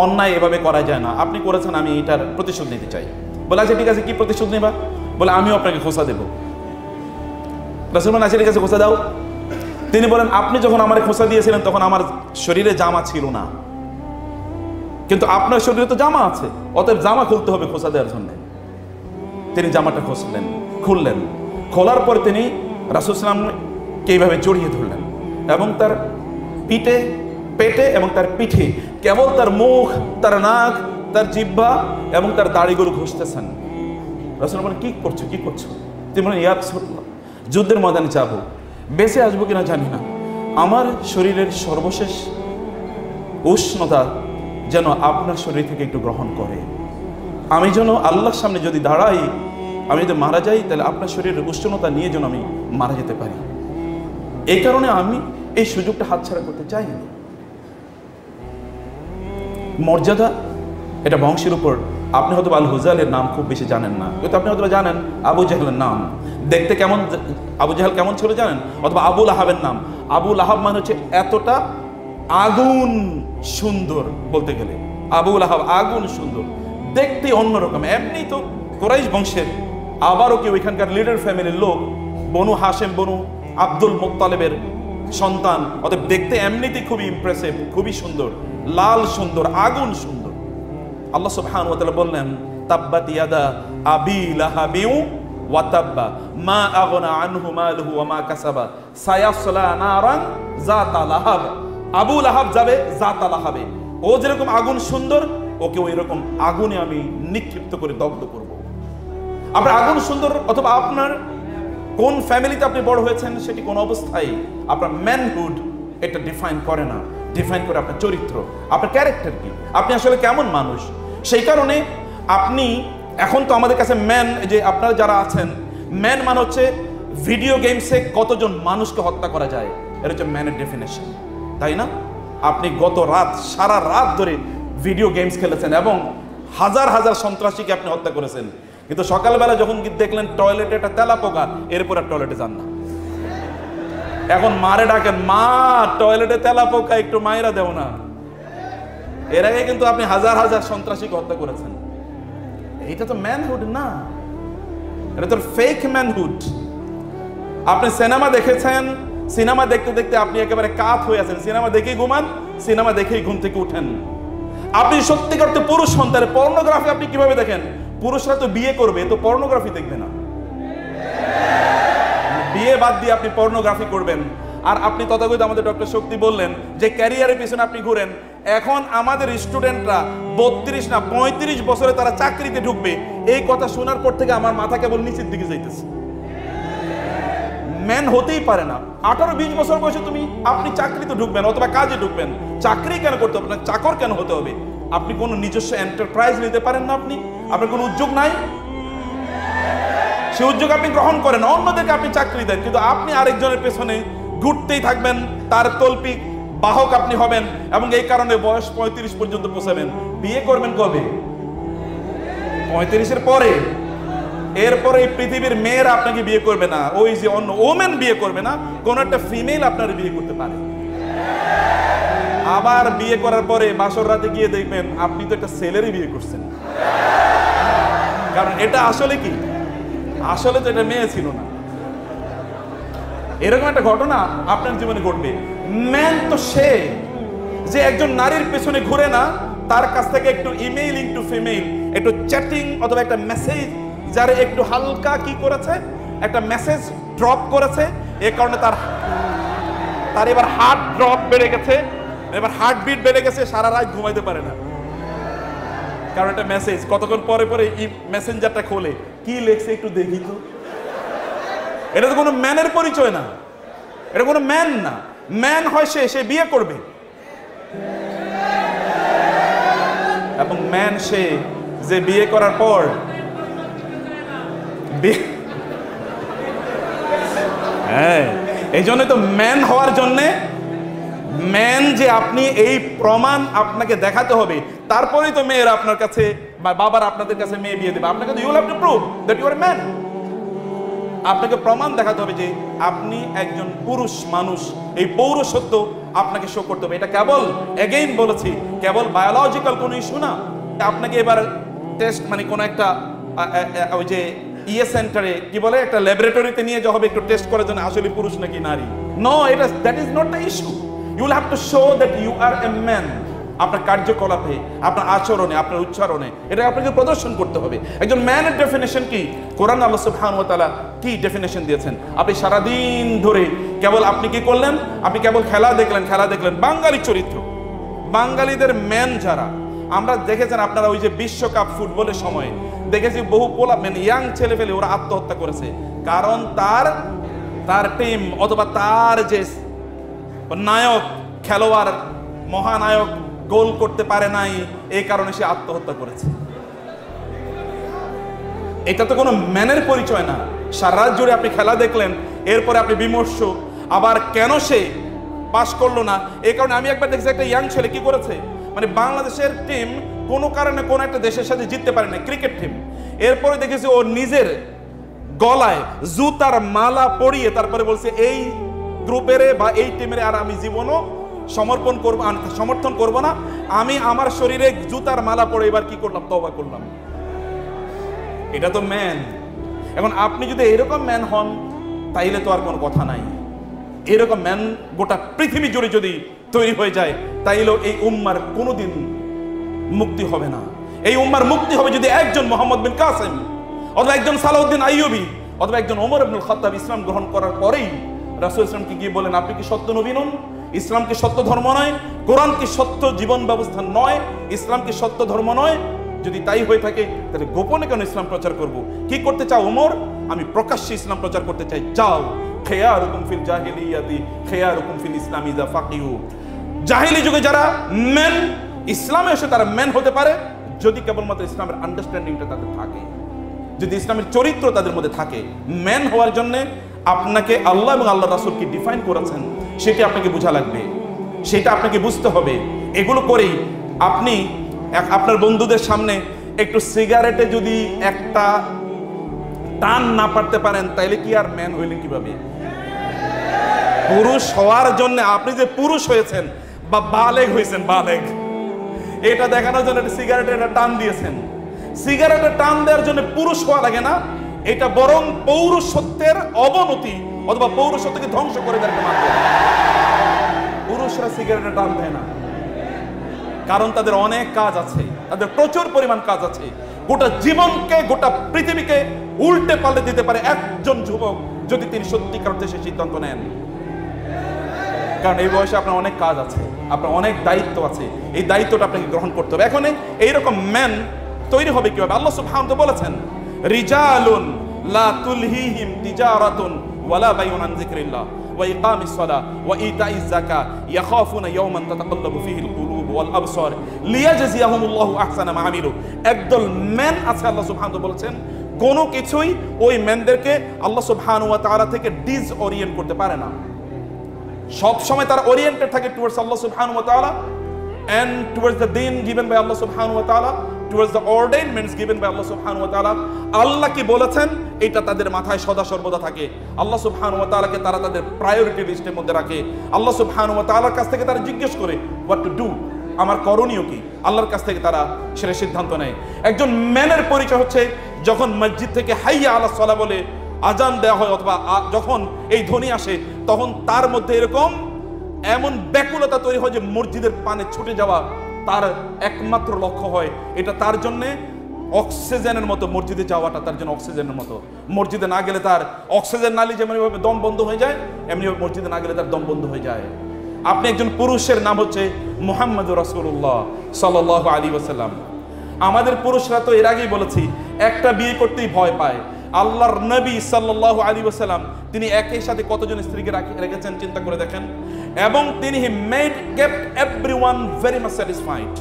অন্যায় এভাবে করা যায় না, আপনি করেছেন, আমি এটার প্রতিশোধ নিতে চাই। বলে, আচ্ছা ঠিক আছে, কি প্রতিশোধ নেবা? বলে, আমিও আপনাকে খোঁচা দেব। রাসূলুল্লাহ, আচ্ছা ঠিক আছে, খোঁচা দাও। তিনি বলেন, আপনি যখন আমার খোঁচা দিয়েছিলেন তখন আমার শরীরে জামা ছিল না, কিন্তু আপনার শরীরে তো জামা আছে, অতএব জামা খুলতে হবে খোঁচা দেওয়ার জন্য। তিনি জামাটা খুললেন। খোলার পর তিনি রাসূল সাল্লাল্লাহু আলাইহি ওয়াসাল্লামকে এইভাবে জড়িয়ে ধরলেন এবং তার পেটে এবং তার পিঠে কেবল তার মুখ, তার নাক, তার জিহ্বা এবং তার দাড়িগুলো ঘষতেছেন। রাসূল বলেন, কি করছো? তিনি বলেন, ইয়া রাসূলুল্লাহ, যুদ্ধের ময়দানে যাবো, বেঁচে আসবো কিনা জানি না, আমার শরীরের সর্বশেষ উষ্ণতা যেন আপনার শরীর থেকে একটু গ্রহণ করে, আমি যেন আল্লাহর সামনে যদি দাঁড়াই, আমি যদি মারা যাই, তাহলে আপনার শরীরের উষ্ণতা নিয়ে যেন আমি মারা যেতে পারি। এই কারণে আমি এই সুযোগটা হাতছাড়া করতে চাই না। মর্যাদা এটা বংশের উপর। আপনি হয়তো আল হুজালের নাম খুব বেশি জানেন না, কিন্তু আপনি হয়তো জানেন আবু জাহেলের নাম। দেখতে কেমন, আবু জাহেল কেমন ছিল জানেন? অথবা আবু লাহাবের নাম। আবু লাহাব মানে হচ্ছে এতটা আগুন সুন্দর, বলতে গেলে আবু লাহাব আগুন সুন্দর, দেখতে অন্যরকম। এমনি তো কুরাইশ বংশের, আবারও কি ওইখানকার লিডার ফ্যামিলির লোক, বনু হাশেম, বনু আব্দুল মুত্তালিবের সন্তান, অতএব দেখতে এমনিতেই খুবই ইমপ্রেসিভ, খুবই সুন্দর, লাল সুন্দর, আগুন সুন্দর। আল্লাহ সুবহানাহু ওয়া তাআলা বললেন, তাব্বাত ইয়াদা আবি লাহাবিউ ওয়া তাব্বা মা আগনা আনহু মালুহু ওয়া মা কাসাবা সায়াসলা নারান যাতা লাহাব। আবু লাহাব যাবে যাতা লাহাবে। ও যেরকম আগুন সুন্দর, ওকে ওই রকম আগুনে আমি নিক্ষিপ্ত করে দগ্ধ করব। আপনার আগুন সুন্দর, অথবা আপনার কোন ফ্যামিলিতে আপনি বড় হয়েছেন, সেটি কোন অবস্থায় আপনার ম্যানহুড এটা ডিফাইন করে না। ডিফাইন করে আপনার চরিত্র, আপনার ক্যারেক্টার কি, আপনি আসলে কেমন মানুষ। সেই কারণে আপনি এখন তো আমাদের কাছে ম্যান, যে আপনারা যারা আছেন, ম্যান মানে হচ্ছে ভিডিও গেমসে কতজন মানুষকে হত্যা করা যায়, এটা হচ্ছে ম্যানের ডেফিনেশন, তাই না? আপনি সারা রাত ধরে ভিডিও গেমস খেলেছেন এবং হাজার হাজার সন্ত্রাসীকে আপনি হত্যা করেছেন, কিন্তু সকালবেলা যখন দেখলেন টয়লেটে একটা তেলা পোকা, এরপর আর টয়লেটে যান না। এখন মারে ডাকেন, মা টয়লেটে তেলা পোকা, একটু মায়েরা দেও না। এর আগে কিন্তু আপনি হাজার হাজার সন্ত্রাসীকে হত্যা করেছেন। এটা তো ম্যানহুড না, এটা তো ফেক ম্যানহুড। আপনি সিনেমা দেখেছেন, সিনেমা দেখতে দেখতে আপনি একেবারে কাত হয়ে আছেন, সিনেমা দেখেই ঘুমান, সিনেমা দেখেই ঘুম থেকে উঠেন। আপনি সত্যিকার তো পুরুষ সন্তান, পর্নোগ্রাফি আপনি কিভাবে দেখেন? পুরুষরা তো বিয়ে করবে, তো পর্নোগ্রাফি দেখবে না। বিয়ে বাদ দিয়ে আপনি পর্নোগ্রাফি করবেন। আর আপনি তথাকথিত, আমাদের ডক্টর শক্তি বললেন যে ক্যারিয়ারের পিছনে আপনি ঘুরেন। এখন আমাদের স্টুডেন্টরা 32 না 35 বছরে তারা চাকরিতে ঢুকবে, এই কথা শোনার পর থেকে আমার মাথা কেবল নিচের দিকে যাইতেছে। ম্যান হতেই পারে না। 18-20 বছর বয়সে আপনি চাকরিতে ঢুকবেন অথবা কাজে ঢুকবেন। চাকরি কেন করতে হবে? চাকর কেন হতে হবে? আপনি কোনো নিজস্ব এন্টারপ্রাইজ নিতে পারেন না? আপনার কোনো উদ্যোগ নাই? সে উদ্যোগ আপনি গ্রহণ করেন, অন্যদেরকে আপনি চাকরি দেন, কিন্তু আপনি আরেকজনের পেছনে ঘুরতেই থাকবেন, তার তল্পিক বাহক আপনি হবেন এবং এই কারণে বয়স 35 পর্যন্ত পৌঁছাবেন। বিয়ে করবেন কবে? 35-এর পরে। এরপরে এই পৃথিবীর মেয়েরা আপনাকে বিয়ে করবে না, ওই যে অন্য ওমেন বিয়ে করবে না, কোন একটা ফিমেল আপনার বিয়ে করতে পারে। আবার বিয়ে করার পরে বাসর রাতে গিয়ে দেখবেন আপনি তো একটা ছেলেরই বিয়ে করছেন। কারণ এটা আসলে কি, আসলে তো এটা মেয়ে ছিল না। এরকম একটা ঘটনা আপনার জীবনে ঘটবে। ম্যান তো সে যে একজন নারীর পেছনে ঘুরে না, তার কাছ থেকে একটু ইমেইলিং টু ফিমেল, একটু চ্যাটিং অথবা একটা মেসেজ, যারা একটু হালকা কি করেছে, একটা মেসেজ ড্রপ করেছে, এই কারণে তার এবার হার্ট ড্রপ বেড়ে গেছে, এবার হার্টবিট বেড়ে গেছে, সারা রাত ঘুমাইতে পারে না, কারণ একটা মেসেজ। কতক্ষণ পরে পরে মেসেঞ্জারটা খোলে, কি লেখছে একটু দেখি তো। এটা তো কোনো ম্যানের পরিচয় না, এটা কোনো ম্যান না। ম্যান হয় সে বিয়ে করবে, এবং ম্যান সে যে বিয়ে করার পর হ্যাঁ, এই জন্য তো ম্যান হওয়ার জন্যে ম্যান যে আপনি, এই প্রমাণ আপনাকে দেখাতে হবে, তারপরেই তো মেয়েরা আপনার কাছে বা বাবার আপনাদের কাছে মেয়ে বিয়ে দেবে। আপনাকে তো you have to prove that you are man. আপনাকে প্রমাণ দেখাতে হবে যে আপনি একজন পুরুষ মানুষ, এই পৌরসত্ব আপনাকে শো করতে হবে। এটা কেবল এগেইন বলেছি, কেবল বায়োলজিক্যাল কোনো ইস্যু না। আপনাকে এবার টেস্ট মানে কোনো একটা ওই যে সেন্টারে কি বলে, একটা ল্যাবরেটরিতে নিয়ে যাওয়া হবে একটু টেস্ট করার জন্য আসলে পুরুষ নাকি নারী। নো, এটা that is not the issue. You will have to show that you are a man. আপনার কার্যকলাপে, আপনার আচরণে, আপনার উচ্চারণে এটা আপনাকে প্রদর্শন করতে হবে। একজন ম্যানের ডেফিনেশন কি? কোরআন আল্লাহ সুবহানাহু ওয়া তাআলা কি ডেফিনেশন দিয়েছেন? আপনি সারাদিন ধরে কেবল আপনি কি করলেন? আপনি কেবল খেলা দেখলেন। বাঙালি চরিত্র, বাঙালিদের ম্যান যারা, আমরা দেখেছেন আপনারা ওই যে বিশ্বকাপ ফুটবলের সময় দেখেছি বহু পোলা মানে ইয়াং ছেলে ফেলে ওরা আত্মহত্যা করেছে, কারণ তার টিম অথবা তার যে নায়ক, খেলোয়াড়, মহানায়ক গোল করতে পারে নাই, এই কারণে সে আত্মহত্যা করেছে। এটা তো কোনো ম্যানের পরিচয় না। সারা রাত জুড়ে আপনি খেলা দেখলেন, এরপরে আপনি বিমর্ষ, আবার কেন সে পাস করলো না, এই কারণে আমি একবার দেখছি একটা ইয়াং ছেলে কি করেছে, মানে বাংলাদেশের টিম কোনো কারণে কোনো একটা দেশের সাথে জিততে পারে না, ক্রিকেট টিম। এরপরে দেখেছি ও নিজের গলায় জুতার মালা পরিয়ে তারপরে বলছে এই গ্রুপের বা এই টিমের আর আমি জীবনও সমর্থন করব না, আমি আমার শরীরে জুতার মালা পরে এবার কি করলাম, তওবা করলাম। এটা তো ম্যান। এখন আপনি যদি এরকম ম্যান হন তাইলে তো আর কোনো কথা নাই। এরকম ম্যান গোটা পৃথিবী জুড়ে যদি তৈরি হয়ে যায়, তাইলেও এই উম্মার কোনোদিন মুক্তি হবে না। এই উম্মার মুক্তি হবে যদি একজন মোহাম্মদ বিন কাসেম অথবা একজন সালাউদ্দিন আইয়ুবী অথবা একজন ওমর ইবনুল খাত্তাব ইসলাম গ্রহণ করার পরেই রাসূল ইসলামকে গিয়ে বলেন, আপনি কি সত্য নবী নন? ইসলাম কি সত্য ধর্ম নয়? কোরআন কি সত্য জীবন ব্যবস্থা নয়? ইসলাম কি সত্য ধর্ম নয়? যদি তাই হয়ে থাকে তাহলে গোপনে কেন ইসলাম প্রচার করব? কি করতে চাও ওমর? আমি প্রকাশ্যে ইসলাম প্রচার করতে চাই। যাও, খিয়ারুকুম ফিল জাহিলিয়াতি খিয়ারুকুম ফিল ইসলাম ইযা ফাকিহু। জাহিলি যুগে যারা ম্যান, ইসলামে এসে তারা ম্যান হতে পারে যদি কেবলমাত্র ইসলামের আন্ডারস্ট্যান্ডিংটা তাদের থাকে, যদি ইসলামের চরিত্র তাদের মধ্যে থাকে। ম্যান হওয়ার জন্য আপনাকে আল্লাহ এবং আল্লাহ রাসূল কি ডিফাইন করেছেন সেটা আপনাকে বোঝা লাগবে, সেটা আপনাকে বুঝতে হবে। এগুলো করেই আপনি আপনার বন্ধুদের সামনে একটু সিগারেটে যদি একটা টান না পারতে পারেন, তাইলে কি আর ম্যান হইলেন কিভাবে? পুরুষ হওয়ার জন্য আপনি যে পুরুষ হয়েছেন বা বালেগ হয়েছেন, বালেগ, এটা দেখানোর জন্য সিগারেটের একটা টান দিয়েছেন। সিগারেটের টান দেওয়ার জন্য পুরুষ হওয়া লাগে না, এটা বরং পৌরসত্বের অবনতি অথবা পৌরসত্বকে ধ্বংস করে দেওয়ার মাধ্যম। পুরুষরা সিগারেটের টান দেয় না, কারণ তাদের অনেক কাজ আছে, তাদের প্রচুর পরিমাণ কাজ আছে। গোটা জীবনকে, গোটা পৃথিবীকে উল্টে পাল্টে দিতে পারে একজন যুবক যদি তিনি সত্যিকার অর্থে সেই সিদ্ধান্ত নেন। কারণ এই বয়সে আপনার অনেক কাজ আছে, আপনার অনেক দায়িত্ব আছে, এই দায়িত্বটা আপনাকে গ্রহণ করতে হবে। এখন এইরকম ম্যান তৈরি হবে কিভাবে? আল্লাহ সুবহানাহু ওয়া তাআলা বলেছেন, রিজালুন লা তুলহিহিম তিজারাতুন ওয়ালা বাইউন আন যিকরিল্লাহ ওয়া ইকামিস সালাহ ওয়া ইতাইজ যাকাত ইয়াখাফুনা ইয়াওমান তাতাকাল্লাবু ফীহিল কুলুব ওয়াল আবসার লিয়াজজিয়াহুমুল্লাহু আহসানা মা আমিলু। একদল ম্যান আছে, আল্লাহ সুবহানাহু ওয়া তাআলা বলেছেন, কোনো কিছুই ওই ম্যানদেরকে আল্লাহ সুবহানাহু ওয়া তাআলা থেকে ডিসওরিয়েন্ট করতে পারে না। সব সময় তারা ওরিয়েন্টেড থাকে টুয়ার্ডস আল্লাহ সুবহানাহু ওয়া তাআলা and towards the deen given by Allah subhanahu wa ta'ala, towards the ordainments given by Allah subhanahu wa ta'ala। আল্লাহ কি বলেছেন এটা তাদের মাথায় সদা সর্বদা থাকে। আল্লাহ সুবহানাহু ওয়া তাআলাকে তারা তাদের প্রায়োরিটি লিস্টের মধ্যে রাখে। আল্লাহ সুবহানাহু ওয়া তাআলার কাছ থেকে তারা জিজ্ঞেস করে হোয়াট টু ডু, আমার করণীয় কি। আল্লাহর কাছ থেকে তারা সেটা সিদ্ধান্ত নেয়। একজন ম্যানের পরিচয় হচ্ছে যখন মসজিদ থেকে হাইয়া আলাস সালাহ বলে আজান দেওয়া হয় অথবা যখন এই ধ্বনি আসে, তখন তার মধ্যে এরকম এমন ব্যাকুলতা তৈরি হয় যে মসজিদের পানে ছুটে যাওয়া তার একমাত্র লক্ষ্য হয়। এটা তার জন্য অক্সিজেনের মতো, মসজিদে যাওয়াটা তার জন্য অক্সিজেনের মতো। মসজিদে না গেলে তার অক্সিজেন নালি যেমনভাবে দম বন্ধ হয়ে যায়, এমনিভাবে মসজিদে না গেলে তার দম বন্ধ হয়ে যায়। আপনি একজন পুরুষের নাম হচ্ছে মুহাম্মদুর রাসূলুল্লাহ সাল্লাল্লাহু আলাইহি ওয়াসাল্লাম। আমাদের পুরুষরা তো এর আগেই বলেছি একটা বিয়ে করতেই ভয় পায়। আল্লাহর নবী সাল্লাল্লাহু আলাইহি ওয়াসাল্লাম তিনি একই সাথে কতজন স্ত্রীকে রেখেছেন চিন্তা করে দেখেন। এবং তিনি kept everyone very much satisfied,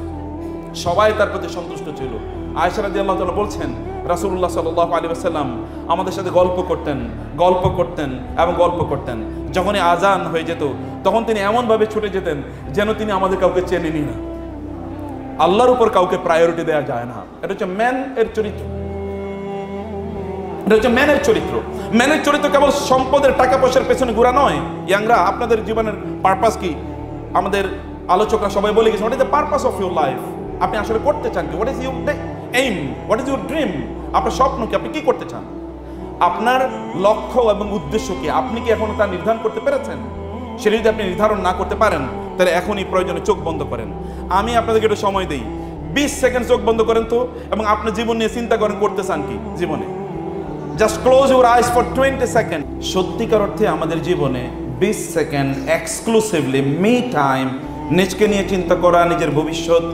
সবাই তার প্রতি সন্তুষ্ট ছিল। আয়েশা রাদিয়াল্লাহু তাআলা বলছেন রাসূলুল্লাহ সাল্লাল্লাহু আলাইহি ওয়াসাল্লাম আমাদের সাথে গল্প করতেন এবং গল্প করতেন। যখনই আজান হয়ে যেত তখন তিনি এমনভাবে ছুটে যেতেন যেন তিনি আমাদের কাউকে চেনেনই না। আল্লাহর উপর কাউকে প্রায়োরিটি দেওয়া যায় না। এটা হচ্ছে ম্যানের চরিত্র। এটা হচ্ছে ম্যানের চরিত্র। ম্যানের চরিত্র কেবল সম্পদের টাকা পয়সার পেছনে ঘোরা নয়। ইয়াংরা, আপনাদের জীবনের পারপাস কি? আমাদের আলোচকরা সবাই বলে গেছে, what is the purpose of your life? আপনি আসলে করতে চান কি? What is your aim? What is your dream? আপনার স্বপ্ন কি? আপনি কি করতে চান? আপনার লক্ষ্য এবং উদ্দেশ্য কি? আপনি কি এখনো তা নির্ধারণ করতে পেরেছেন? সেটা যদি আপনি নির্ধারণ না করতে পারেন তাহলে এখনই প্রয়োজনে চোখ বন্ধ করেন। আমি আপনাদেরকে একটু সময় দিই, 20 সেকেন্ড চোখ বন্ধ করেন তো, এবং আপনার জীবন নিয়ে চিন্তা করেন করতে চান কি জীবনে। Just close your eyes for 20 second. সত্যিকার অর্থে আমাদের জীবনে 20 সেকেন্ড এক্সক্লুসিভলি মি টাইম, নিজকে নিয়ে চিন্তা করা, নিজের ভবিষ্যৎ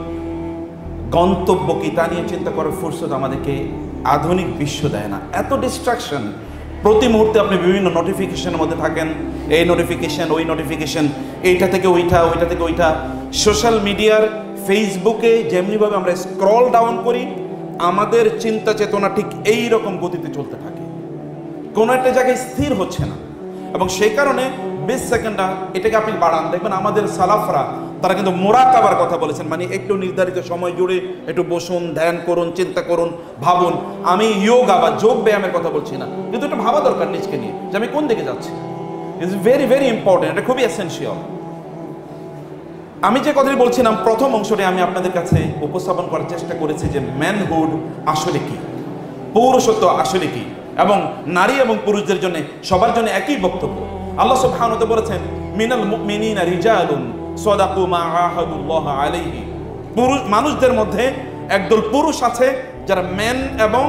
গন্তব্য কি তা নিয়ে চিন্তা করার ফুরসত আমাদেরকে আধুনিক বিশ্ব দেয় না। এত ডিস্ট্রাকশন, প্রতি মুহূর্তে আপনি বিভিন্ন নোটিফিকেশনের মধ্যে থাকেন, এই নোটিফিকেশন, ওই নোটিফিকেশন, এইটা থেকে ওইটা, ওইটা থেকে ওইটা। সোশ্যাল মিডিয়ার ফেসবুকে যেমনিভাবে আমরা স্ক্রল ডাউন করি, আমাদের চিন্তা চেতনা ঠিক এই রকম গতিতে চলতে থাকে, কোনো একটা জায়গায় স্থির হচ্ছে না। এবং সেই কারণে 20 সেকেন্ডটা এটাকে আপনি বাড়ান। দেখবেন আমাদের সালাফরা তারা কিন্তু মুরাকাবার কথা বলেছেন, মানে একটু নির্ধারিত সময় জুড়ে একটু বসুন, ধ্যান করুন, চিন্তা করুন, ভাবুন। আমি যোগা বা যোগ ব্যায়ামের কথা বলছি না, কিন্তু একটু ভাবা দরকার নিজকে নিয়ে যে আমি কোন দিকে যাচ্ছি। ইটস ভেরি ভেরি ইম্পর্টেন্ট, এটা খুবই এসেনশিয়াল। আমি যে কথাটি বলছিলাম প্রথম অংশটি আমি আপনাদের কাছে উপস্থাপন করার চেষ্টা করেছি যে ম্যানহুড আসলে কি, পৌরুষত্ব আসলে কি, এবং নারী এবং পুরুষদের জন্য সবার জন্য একই বক্তব্য। আল্লাহ সুবহানাহু ওয়া তাআলা বলেছেন মিনাল মুমিনিনা রিজালুন সাদাকু মা আহাদুল্লাহ আলাইহি। পুরুষ মানুষদের মধ্যে একদল পুরুষ আছে যারা ম্যান এবং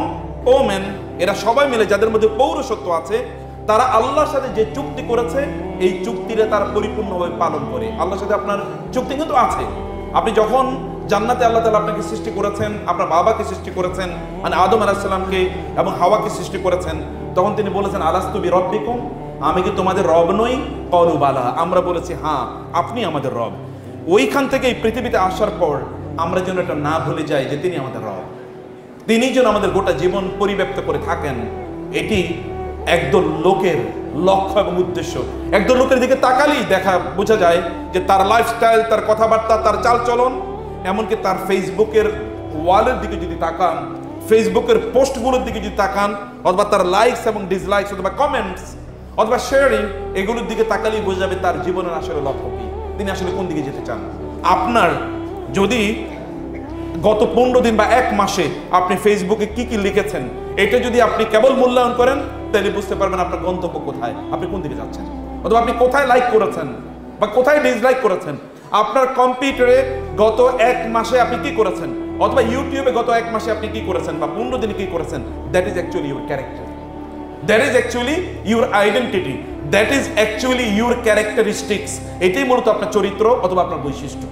ওমেন, এরা সবাই মিলে যাদের মধ্যে পৌরুষত্ব আছে, তারা আল্লাহর সাথে যে চুক্তি করেছে এই চুক্তিটা তারা পরিপূর্ণভাবে পালন করে। আল্লাহর সাথে আপনার চুক্তি কিন্তু আছে। আপনি যখন জান্নাতে আল্লাহ তাআলা আপনাকে সৃষ্টি করেছেন, আপনার বাবাকে সৃষ্টি করেছেন, মানে আদম আলাইহিস সালামকে এবং হাওয়াকে সৃষ্টি করেছেন, তখন তিনি বলেছেন আলাস্তু বিরব্বিকুম, আমি কি তোমাদের রব নই? ক্বালু বালা, আমরা বলেছি হ্যাঁ আপনি আমাদের রব। ওইখান থেকে এই পৃথিবীতে আসার পর আমরা যেন এটা না ভুলে যাই যে তিনি আমাদের রব, তিনি যেন আমাদের গোটা জীবন পরিব্যাপ্ত করে থাকেন। এটি একদল লোকের লক্ষ্য এবং উদ্দেশ্য। একদল লোকের দিকে তাকালেই বোঝা যায় যে তার লাইফস্টাইল, তার কথাবার্তা, তার চালচলন, এমনকি তার ফেসবুকের ওয়ালের দিকে যদি তাকান, ফেসবুকের পোস্টগুলোর দিকে যদি তাকান, অথবা তার লাইকস এবং ডিসলাইকস অথবা কমেন্টস অথবা শেয়ারিং, এগুলোর দিকে তাকালেই বোঝা যাবে তার জীবনের আসলে লক্ষ্য কি, তিনি আসলে কোন দিকে যেতে চান। আপনার যদি গত 15 দিন বা 1 মাসে আপনি ফেসবুকে কি কি লিখেছেন, এটা যদি আপনি কেবল মূল্যায়ন করেন তাহলে বুঝতে পারবেন আপনার গন্তব্য কোথায়, আপনি কোন দিকে যাচ্ছেন, অথবা আপনি কোথায় লাইক করেছেন বা কোথায় ডিসলাইক করেছেন। আপনার কম্পিউটারে গত 1 মাসে আপনি কি করেছেন, অথবা ইউটিউবে গত 1 মাসে আপনি কি করেছেন বা 15 দিনে কি করেছেন, that is actually your character, that is actually your identity, that is actually your characteristics. এটাই মূলত আপনার চরিত্র অথবা আপনার বৈশিষ্ট্য।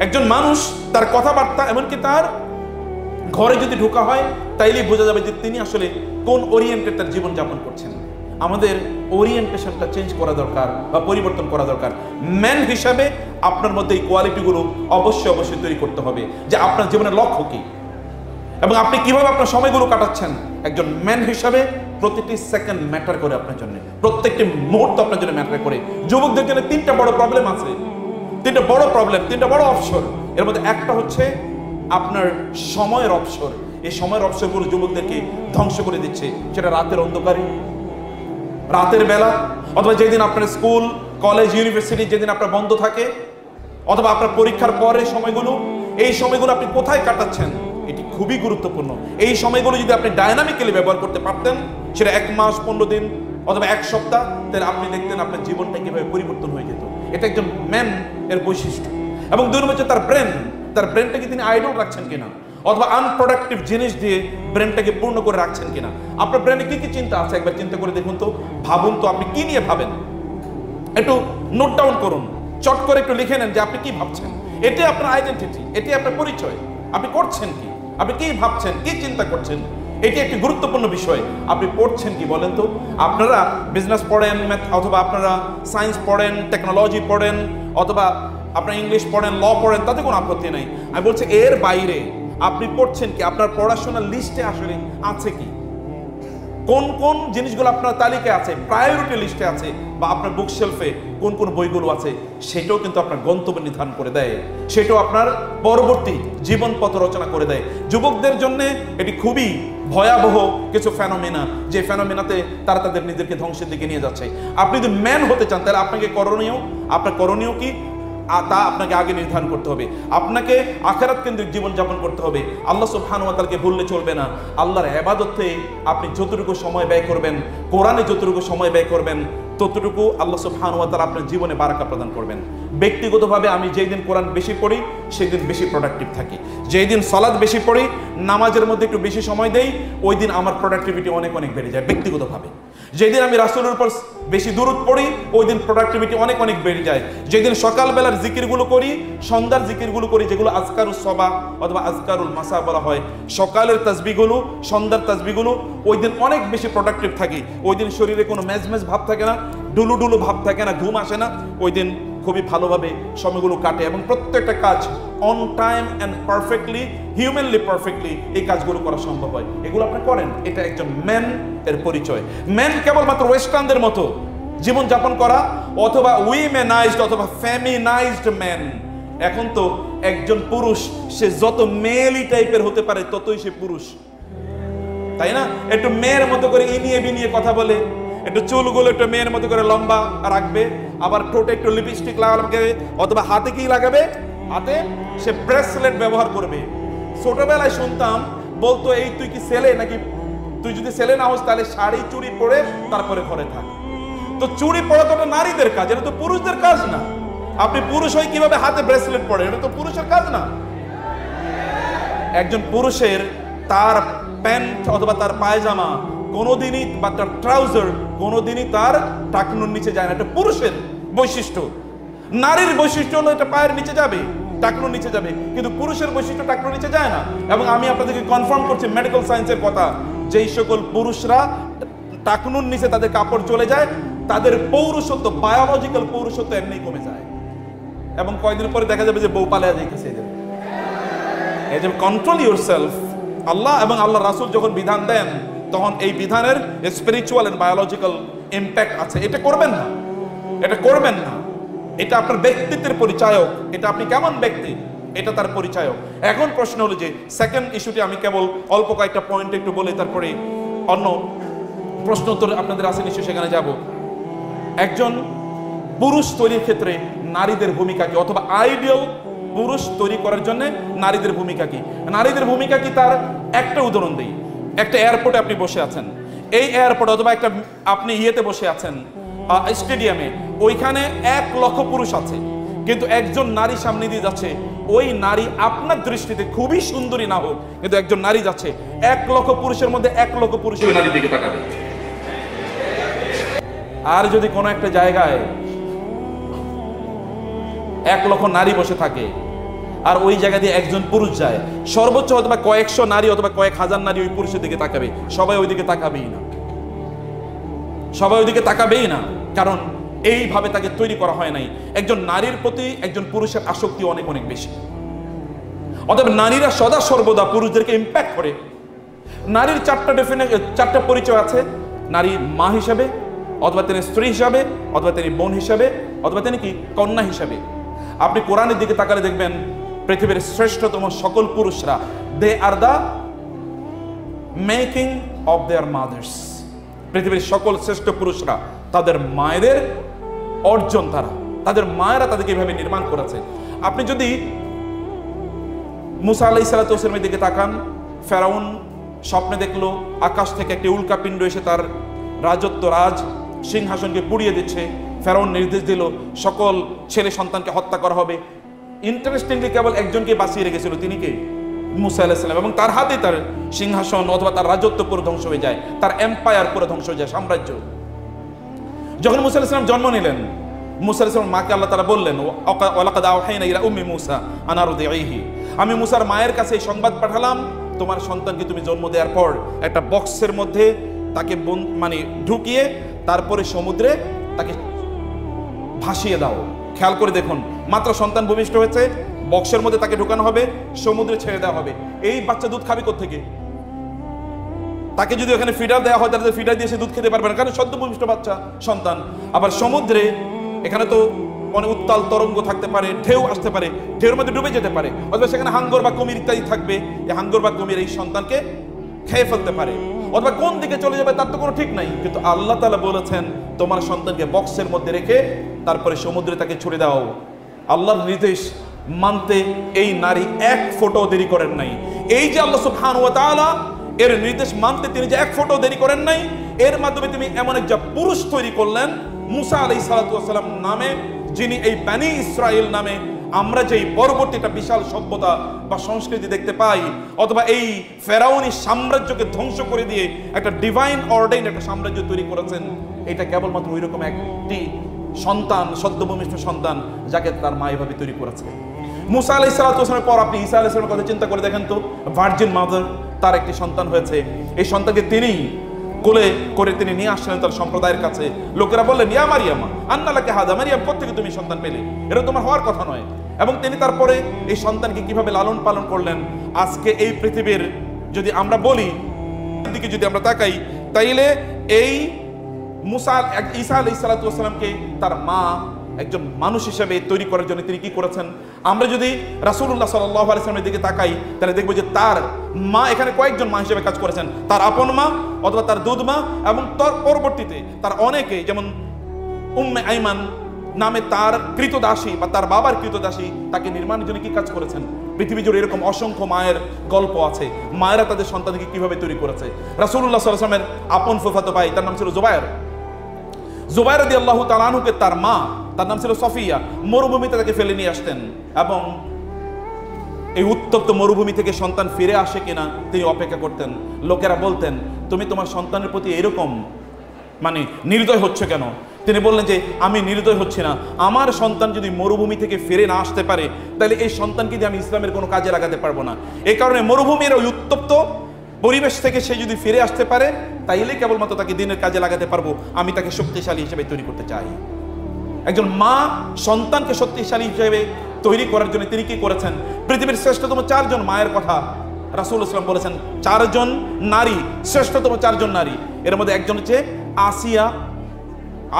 একজন মানুষ তার কথাবার্তা, এমনকি তার ঘরে যদি ঢোকা হয় তাইলেই বোঝা যাবে যে তিনি আসলে কোন ওরিয়েন্টেড তার জীবন যাপন করছেন। আমাদের ওরিয়েন্টেশনটা চেঞ্জ করা দরকার বা পরিবর্তন করা দরকার। ম্যান হিসাবে আপনার মধ্যে এই কোয়ালিটিগুলো অবশ্যই অবশ্যই তৈরি করতে হবে যে আপনার জীবনের লক্ষ্য কি এবং আপনি কিভাবে আপনার সময়গুলো কাটাচ্ছেন। একজন ম্যান হিসাবে প্রতিটি সেকেন্ড ম্যাটার করে আপনার জন্য, প্রত্যেকটি মুহূর্ত আপনার জন্য ম্যাটার করে। যুবকদের জন্য 3টা বড় প্রবলেম আছে, 3টা বড় প্রবলেম, 3টা বড় অবসর। এর মধ্যে একটা হচ্ছে আপনার সময়ের অবসর। এই সময়ের অবসরগুলো যুবকদেরকে ধ্বংস করে দিচ্ছে। সেটা রাতের অন্ধকারে, রাতের বেলা, অথবা যেদিন আপনার স্কুল, কলেজ, ইউনিভার্সিটি যেদিন আপনার বন্ধ থাকে, অথবা আপনার পরীক্ষার পরের সময়গুলো। এই সময়গুলো আপনি কোথায় কাটাচ্ছেন এটি খুবই গুরুত্বপূর্ণ। এই সময়গুলো যদি আপনি ডায়নামিক্যালি ব্যবহার করতে পারতেন, সেটা 1 মাস, 15 দিন অথবা 1 সপ্তাহ, তাহলে আপনি দেখতেন আপনার জীবনটা কিভাবে পরিবর্তন হয়ে যেত। এটা একজন ম্যান এর বৈশিষ্ট্য। এবং 2 নম্বর হচ্ছে তার ব্রেনটাকে তিনি আইডল রাখছেন কিনা, অথবা আনপ্রোডাক্টিভ জিনিস দিয়ে ব্রেনটাকে পূর্ণ করে রাখছেন কিনা। আপনার ব্রেনে কি কি চিন্তা আছে একবার চিন্তা করে দেখুন তো, ভাবুন তো আপনি কি নিয়ে ভাবেন, একটু নোট ডাউন করুন, চট করে একটু লিখে নেন যে আপনি কি ভাবছেন। এটাই আপনার আইডেন্টিটি, এটাই আপনার পরিচয়। আপনি করছেন কি, আপনি কি ভাবছেন, কি চিন্তা করছেন, এটি একটি গুরুত্বপূর্ণ বিষয়। আপনি পড়ছেন কি বলেন তো? আপনারা বিজনেস পড়েন, ম্যাথ, অথবা আপনারা সায়েন্স পড়েন, টেকনোলজি পড়েন, অথবা আপনারা ইংলিশ পড়েন, ল পড়েন, তাতে কোনো আপত্তি নাই। আমি বলছি এর বাইরে আপনি পড়ছেন কি, আপনার পড়াশোনার লিস্টে আসলে আছে কি, কোন কোন জিনিসগুলো আপনার তালিকায় আছে, প্রায়োরিটি লিস্টে আছে, বা আপনার বুক শেলফে কোন কোন বইগুলো আছে, সেটাও কিন্তু আপনার গন্তব্য নির্ধারণ করে দেয়, সেটাও আপনার পরবর্তী জীবন পথ রচনা করে দেয়। যুবকদের জন্য এটি খুবই ভয়াবহ কিছু ফেনোমেনা, যে ফেনোমেনাতে তারা তাদের নিজেদেরকে ধ্বংসের দিকে নিয়ে যাচ্ছে। আপনি যদি ম্যান হতে চান তাহলে আপনার করণীয় কি তা আপনাকে আগে নির্ধারণ করতে হবে। আপনাকে আখিরাত কেন্দ্রিক জীবন যাপন করতে হবে। আল্লাহ সুবহানাহু ওয়া তাআলাকে ভুললে চলবে না। আল্লাহর ইবাদতে আপনি যতটুকু সময় ব্যয় করবেন, কোরআনে যতটুকু সময় ব্যয় করবেন, ততটুকু আল্লাহ সুবহানাহু ওয়া তাআলা আপনার জীবনে বারাকা প্রদান করবেন। ব্যক্তিগতভাবে আমি যেই দিন কোরআন বেশি পড়ি সেই দিন বেশি প্রোডাক্টিভ থাকি। যেই দিন সালাত বেশি পড়ি, নামাজের মধ্যে একটু বেশি সময় দেই, ওই দিন আমার প্রোডাক্টিভিটি অনেক অনেক বেড়ে যায় ব্যক্তিগতভাবে। যেদিন আমি রাসূলের উপর বেশি দুরূদ পড়ি, ওই দিন প্রোডাক্টিভিটি অনেক অনেক বেড়ে যায়। যেদিন সকালবেলার জিকিরগুলো করি, সন্ধ্যার জিকিরগুলো করি, যেগুলো আজকারুস সাবাহ অথবা আজকারুল মাসা বলা হয়, সকালের তাসবিহগুলো, সন্ধ্যার তাসবিহগুলো, ওই দিন অনেক বেশি প্রোডাক্টিভ থাকি। ওই দিন শরীরে কোনো মেজমেজ ভাব থাকে না, ডুলু ভাব থাকে না, ঘুম আসে না। ওই দিন খুবই ভালোভাবে সময়গুলো কাটে এবং প্রত্যেকটা কাজ on time and perfectly, humanly perfectly এই কাজগুলো করা সম্ভব হয়। এগুলো আপনি করেন, এটা একজন ম্যান এর পরিচয়। ম্যান কেবলমাত্র ওয়েস্টার্নদের মতো জীবনযাপন করা, অথবা উইমেনাইজড অথবা ফেমিনাইজড ম্যান। এখন তো একজন পুরুষ সে যত মেয়েলি টাইপের হতে পারে ততই সে পুরুষ, তাই না? একটু মেয়ের মতো করে ইনিয়ে বিনিয়ে কথা বলে, একটু চুলগুলো একটু মেয়ের মতো করে লম্বা রাখবে, আবার ঠোঁটে একটু লিপস্টিক লাগাবে, অথবা হাতে কি লাগাবে, হাতে সে ব্রেসলেট ব্যবহার করবে। ছোটবেলায় শুনতাম বলতো, এই তুই কি ছেলে নাকি, তুই যদি ছেলে না হোস তাহলে শাড়ি চুড়ি পরে তারপরে ঘরে থাক। তো চুড়ি পরা তো নারীদের কাজ, এটা তো পুরুষদের কাজ না। আপনি পুরুষ হয়ে কিভাবে হাতে ব্রেসলেট পরে, এটা তো পুরুষের কাজ না। একজন পুরুষের তার প্যান্ট অথবা তার পায়জামা কোনোদিনই, বা তার ট্রাউজার কোনোদিনই তার টাকনুর নিচে যায় না। এটা পুরুষের বৈশিষ্ট্য। নারীর বৈশিষ্ট্য হলো এটা পায়ের নিচে যাবে, টাকনুর নিচে যাবে, কিন্তু পুরুষের বৈশিষ্ট্য টাকনুর নিচে যায় না। এবং আমি আপনাদেরকে কনফার্ম করছি মেডিকেল সায়েন্সের কথা, যেই সকল পুরুষরা টাকনুর নিচে তাদের কাপড় চলে যায়, তাদের পৌরুষত্ব, বায়োলজিক্যাল পৌরুষত্ব এমনি কমে যায়। এবং কয়েকদিন পরে দেখা যাবে যে বউ পালিয়ে যাইতেছে। এই যে কন্ট্রোল ইউরসেলফ, আল্লাহ এবং আল্লাহ রাসূল যখন বিধান দেন, তখন এই বিধানের স্পিরিচুয়াল এন্ড বায়োলজিক্যাল ইম্প্যাক্ট আছে। এটা করবেন না, এটা করবেন না। এটা আপনার ব্যক্তিত্বের পরিচায়ক, এটা আপনি কেমন ব্যক্তি এটা তার পরিচায়ক। এখন প্রশ্ন হলো যে সেকেন্ড ইস্যুটি আমি কেবল অল্প কয়েকটা পয়েন্ট একটু বলে তারপরে অন্য প্রশ্ন উত্তর আপনাদের আছে নিশ্চয়ই, সেখানে যাব। একজন পুরুষ তৈরির ক্ষেত্রে নারীদের ভূমিকা কি, অথবা আইডিয়াল পুরুষ তৈরি করার জন্য নারীদের ভূমিকা কি? নারীদের ভূমিকা কি তার একটা উদাহরণ দিই। একটা এয়ারপোর্টে আপনি বসে আছেন, এই এয়ারপোর্ট অথবা একটা আপনি ইয়েতে বসে আছেন স্টেডিয়ামে, ওইখানে 1 লক্ষ পুরুষ আছে, কিন্তু একজন নারী সামনে দিয়ে যাচ্ছে। ওই নারী আপনার দৃষ্টিতে খুবই সুন্দরী না হোক, কিন্তু একজন নারী যাচ্ছে, 1 লক্ষ পুরুষের মধ্যে 1 লক্ষ পুরুষ ওই নারীর দিকে তাকাবে। আর যদি কোনো একটা জায়গায় 1 লক্ষ নারী বসে থাকে আর ওই জায়গা দিয়ে একজন পুরুষ যায়, সর্বোচ্চ অথবা কয়েকশো নারী অথবা কয়েক হাজার নারী ওই পুরুষের দিকে তাকাবে। সবাই ওইদিকে তাকাবেই না, সবাই ওইদিকে তাকাবেই না, কারণ এইভাবে তাকে তৈরি করা হয় নাই। একজন নারীর প্রতি একজন পুরুষের আসক্তি অনেক অনেক বেশি। অতএব নারীরা সদা সর্বদা পুরুষদেরকে ইম্প্যাক্ট করে। নারীর 4টা পরিচয় আছে। নারী মা হিসাবে, অথবা তিনি স্ত্রী হিসাবে, অথবা তিনি বোন হিসাবে, অথবা তিনি কি কন্যা হিসাবে। আপনি কোরআনের দিকে তাকালে দেখবেন পৃথিবীর শ্রেষ্ঠতম সকল পুরুষরা, they are the making of their mothers. পৃথিবীর সকল শ্রেষ্ঠ পুরুষরা তাদের মায়েদের অর্জন, তাদের মায়েরা তাদেরকে এইভাবে নির্মাণ করেছে। আপনি যদি মুসা আলাইহিস সালামের দিকে তাকান, ফেরাউন স্বপ্নে দেখলো আকাশ থেকে একটি উল্কাপিণ্ড এসে তার রাজত্ব সিংহাসনকে পুড়িয়ে দিচ্ছে। ফেরাউন নির্দেশ দিল সকল ছেলে সন্তানকে হত্যা করা হবে। ইন্টারেস্টিংলি কেবল একজনকে বাঁচিয়ে রেখেছিল, তিনি কে? মুসা আলাইহিস সালাম। এবং তার হাতে তার সিংহাসন অথবা তার রাজত্ব পুরো ধ্বংস হয়ে যায়, তার এম্পায়ার পুরো ধ্বংস হয়ে যায়, সাম্রাজ্য। যখন মুসা আলাইহিস সালাম জন্ম নিলেন, মুসা আলাইহিস সালাম মাকে আল্লাহ তাআলা বললেন, ওয়ালাকাদ আওহাইনা ইলা উম্মি মুসা আন আরদিহি, আমি মুসার মায়ের কাছে এই সংবাদ পাঠালাম, তোমার সন্তানকে তুমি জন্ম দেওয়ার পর একটা বক্সের মধ্যে তাকে ঢুকিয়ে তারপরে সমুদ্রে তাকে ভাসিয়ে দাও। খেয়াল করে দেখুন, মাত্র সন্তান ভূমিষ্ঠ হয়েছে, বক্সের মধ্যে তাকে ঢুকানো হবে, সমুদ্রে ছেড়ে দেওয়া হবে। এই বাচ্চা দুধ খাবে কোত্থেকে? তাকে যদি ওখানে ফিডার দেওয়া হয় তাহলে ফিডার দিয়ে সে দুধ খেতে পারবে না, কারণ সদ্য ভূমিষ্ঠ বাচ্চা সন্তান। আবার সমুদ্রে, এখানে তো অনেক উত্তাল তরঙ্গ থাকতে পারে, ঢেউ আসতে পারে, ঢেউর মধ্যে ডুবে যেতে পারে, অথবা সেখানে হাঙ্গর বা কুমির ইত্যাদি থাকবে, এই হাঙ্গর বা কুমির এই সন্তানকে খেয়ে ফেলতে পারে, অথবা কোন দিকে চলে যাবে তার তো কোনো ঠিক নাই। কিন্তু আল্লাহ তাআলা বলেছেন তোমার সন্তানকে বক্সের মধ্যে রেখে তারপরে সমুদ্রে তাকে ছুড়ে দাও। আল্লাহর নির্দেশ মানতে এই নারী এক ফোঁটাও দেরি করেন নাই। এই যে আল্লাহ সুবহানাহু ওয়া তাআলা এর নির্দেশ মানতে তিনি যে এক ফোঁটাও দেরি করেন নাই, এর মাধ্যমে তিনি এমন এক পুরুষ তৈরি করলেন মুসা আলাইহিস সালাতু ওয়াস সালাম নামে, যিনি এই বনি ইসরাইল নামে আমরা যেই পরবর্তী একটা বিশাল সভ্যতা বা সংস্কৃতি দেখতে পাই, অথবা এই ফেরাউনি সাম্রাজ্যকে ধ্বংস করে দিয়ে একটা ডিভাইন অর্ডাইন একটা সাম্রাজ্য তৈরি করেছেন, এটা কেবলমাত্র ওই রকম একটি সন্তান, সদ্যভূমিষ্ঠ সন্তান, যাকে তার মা এভাবে তৈরি করেছে। মুসা আলাইহিস সালাতু ওয়াস সালামের পর আপনি ঈসা আলাইহিস সালামের কথা চিন্তা করে দেখেন তো, ভার্জিন মাদার, তার একটি সন্তান হয়েছে। এই সন্তানকে তিনি কোলে করে তিনি নিয়ে আসলেন তার সম্প্রদায়ের কাছে। লোকেরা বললেন, ইয়া মারিয়াম আন্না লাকি হাযা, মারিয়াম কোত্থেকে তুমি সন্তান পেলে? এটা তোমার হওয়ার কথা নয়। এবং তিনি তারপরে এই সন্তানকে কিভাবে লালন পালন করলেন। আজকে এই পৃথিবীর যদি আমরা বলি দিকে যদি আমরা তাকাই, তাইলে এই ঈসা আলাইহিস সালাতু ওয়াস সালামকে তার মা একজন মানুষ হিসেবে তৈরি করার জন্য তিনি কি করেছেন। আমরা যদি রাসূলুল্লাহ সাল্লাল্লাহু আলাইহি ওয়াসাল্লামের দিকে তাকাই, তাহলে দেখব যে তার মা এখানে কয়েকজন মা হিসেবে কাজ করেছেন। তার আপন মা অথবা তার দুধ মা, এবং তার পরবর্তীতে তার অনেকে, যেমন উম্মে আইমান নামে তার কৃতদাসী বা তার বাবার কৃতদাসী, তাকে নির্মাণের জন্য কি কাজ করেছেন। পৃথিবী জুড়ে এরকম অসংখ্য মায়ের গল্প আছে, মায়েরা তাদের সন্তানকে কিভাবে তৈরি করেছে। রাসূলুল্লাহ সাল্লাল্লাহু আলাইহি ওয়াসাল্লামের আপন ফুফাতো ভাই, তার নাম ছিল জুবায়ের রাদিয়াল্লাহু তাআলা আনহুকে তার মা, তার নাম ছিল সফিয়া, মরুভূমিতে তাকে ফেলে নিয়ে আসতেন, এবং এই উত্তপ্ত মরুভূমি থেকে সন্তান ফিরে আসে কিনা তিনি অপেক্ষা করতেন। লোকেরা বলতেন, তুমি তোমার সন্তানের প্রতি এরকম নির্দয় হচ্ছে কেন? তিনি বললেন যে আমি নির্দয় হচ্ছি না, আমার সন্তান যদি মরুভূমি থেকে ফিরে না আসতে পারে তাহলে এই সন্তানকে দিয়ে আমি ইসলামের কোনো কাজে লাগাতে পারবো না। এই কারণে মরুভূমির ওই উত্তপ্ত পরিবেশ থেকে সে যদি ফিরে আসতে পারে তাইলে কেবলমাত্র তাকে দিনের কাজে লাগাতে পারবো, আমি তাকে শক্তিশালী হিসেবে তৈরি করতে চাই। একজন মা সন্তানকে শক্তিশালী হিসেবে তৈরি করার জন্য তিনি কি করেছেন? পৃথিবীর শ্রেষ্ঠতম 4 জন মায়ের কথা রাসূলুল্লাহ সাল্লাল্লাহু আলাইহি ওয়াসাল্লাম বলেছেন। 4 জন নারী, শ্রেষ্ঠতম 4 জন নারী, এর মধ্যে একজন হচ্ছে আসিয়া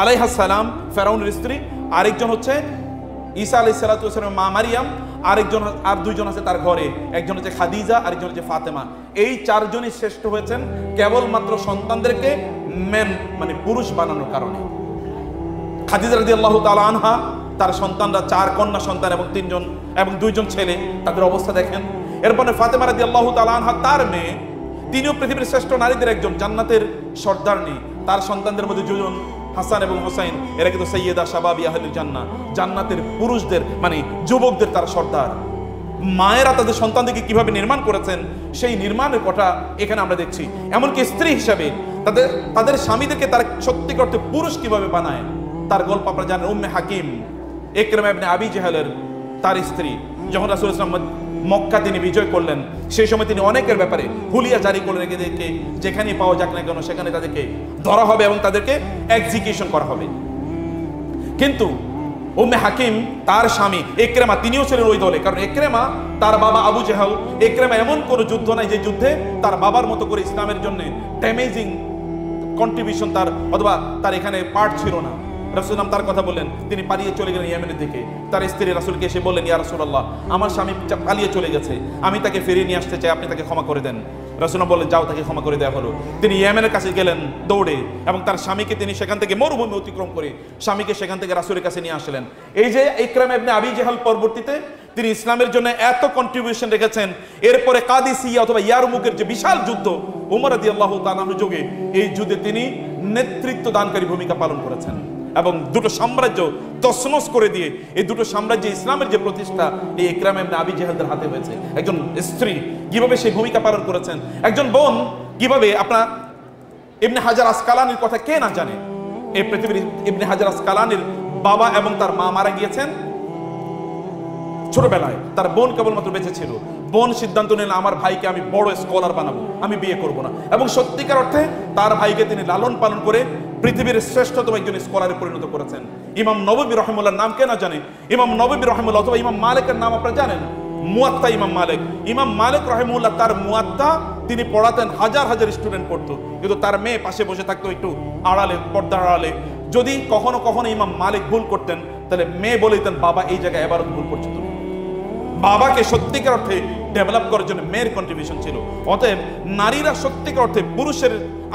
আলাইহাস সালাম, ফেরাউনের স্ত্রী, আরেকজন হচ্ছে ঈসা আলাইহিস সালাতু ওয়াস সালামের মা মারিয়াম, আরেকজন, আর 2 জন আছে তার ঘরে, একজন হচ্ছে খাদিজা, আরেকজন হচ্ছে ফাতেমা। এই 4 জনই শ্রেষ্ঠ হয়েছেন কেবলমাত্র সন্তানদেরকে পুরুষ বানানোর কারণে। খাদিজা রাদিয়াল্লাহু তাআলা আনহা, তার সন্তানরা 4 কন্যা সন্তান এবং 2 জন ছেলে, তাদের অবস্থা দেখেন। এরপরে ফাতেমা রাদিয়াল্লাহু তাআলা আনহা, তার মেয়ে, তিনিও পৃথিবীর শ্রেষ্ঠ নারীদের একজন, জান্নাতের সর্দারনী। তার সন্তানদের মধ্যে 2 জন, হাসান এবং হোসাইন, এরা কিন্তু সাইয়্যিদা শাবাবি আহলিল জান্নাহ, জান্নাতের পুরুষদের যুবকদের তারা সর্দার। মায়েরা তাদের সন্তানদেরকে কিভাবে নির্মাণ করেছেন সেই নির্মাণের কথা এখানে আমরা দেখছি। এমনকি স্ত্রী হিসাবে তাদের স্বামীদেরকে তারা সত্যিকার অর্থে পুরুষ কিভাবে বানায় তার গল্প আপনারা জানেন। উম্মে হাকিম, ইকরামা ইবনে আবি জাহলের তার স্ত্রী, যখন রাসূলুল্লাহ সাল্লাল্লাহু আলাইহি ওয়াসাল্লাম মক্কা তিনি বিজয় করলেন, সেই সময় তিনি অনেকের ব্যাপারে হুলিয়া জারি করে রেখে যেখানে পাওয়া যাক না কেন সেখানে তাদেরকে ধরা হবে এবং তাদেরকে এক্সিকিউশন করা হবে। কিন্তু উম্মে হাকিম, তার স্বামী ইকরামা, তিনিও ছিলেন ওই দলে, কারণ ইকরামা তার বাবা আবু জাহল, ইকরামা এমন কোনো যুদ্ধ নাই যে যুদ্ধে তার বাবার মতো করে ইসলামের জন্য ড্যামেজিং কন্ট্রিবিউশন অথবা তার এখানে পার্ট ছিল না। রাসূল তার কথা বললেন, তিনি পালিয়ে চলে গেলেন ইয়েমেনের দিকে। তার স্ত্রী রাসূলকে এসে বললেন, ইয়া রাসূলুল্লাহ, আমার স্বামী পালিয়ে চলে গেছে, আমি তাকে ফিরিয়ে নিয়ে আসতে চাই, আপনি তাকে ক্ষমা করে দেন। রাসূল বললেন, যাও, তাকে ক্ষমা করে দেওয়া হলো। তিনি ইয়েমেনের কাছে গেলেন দৌড়ে, এবং তার স্বামীকে তিনি সেখান থেকে মরুভূমি অতিক্রম করে স্বামীকে সেখান থেকে রাসূলের কাছে নিয়ে আসলেন। এই যে ইকরামা ইবনে আবি জাহল পরবর্তীতে তিনি ইসলামের জন্য এত কন্ট্রিবিউশন রেখেছেন। এরপরে কাদিসিয়া অথবা ইয়ারমুকের যে বিশাল যুদ্ধ, ওমর রাদিয়াল্লাহু তাআলা আনহু যুগে, এই যুদ্ধে তিনি নেতৃত্ব দানকারী ভূমিকা পালন করেছেন। এবং দুটো সাম্রাজ্য তছনছ করে দিয়ে এই দুটো সাম্রাজ্যে ইসলামের যে প্রতিষ্ঠা এই ইকরাম ইবনে আবি জাহলদের হাতে হয়েছে। একজন স্ত্রী কিভাবে সেই ভূমিকা পালন করেছেন, একজন বোন কিভাবে, আপনার ইবনে হাজার আসকালানির কথা কে না জানে। এই পৃথিবীর ইবনে হাজার আসকালানির বাবা এবং তার মা মারা গিয়েছেন ছোটবেলায়, তার বোন কেবলমাত্র বেঁচে ছিল। বোন সিদ্ধান্ত নিলেন আমার ভাইকে আমি বড় স্কলার বানাবো, আমি বিয়ে করব না, এবং সত্যিকার অর্থে তার ভাইকে তিনি লালন পালন করে পৃথিবীর শ্রেষ্ঠতম একজন স্কলারে পরিণত করেছেন। ইমাম নববী রাহিমাহুল্লাহর নাম কে না জানে? ইমাম নববী রাহিমাহুল্লাহ অথবা ইমাম মালিকের নাম আপনারা জানেন, মুয়াত্তা ইমাম মালিক। ইমাম মালিক রাহিমাহুল্লাহ তার মুয়াত্তা তিনি পড়াতেন, হাজার হাজার স্টুডেন্ট পড়তো, কিন্তু তার মেয়ে পাশে বসে থাকতো একটু আড়ালে, পর্দার আড়ালে। যদি কখনো কখনো ইমাম মালিক ভুল করতেন তাহলে মেয়ে বলে দিতেন বাবা এই জায়গায় এবারও ভুল করছো তুমি। বাবাকে সত্যিকার অর্থে ডেভেলপ করার জন্য মেয়ের কন্ট্রিবিউশন ছিল। অতএব নারীরা সত্যিকার অর্থে পুরুষের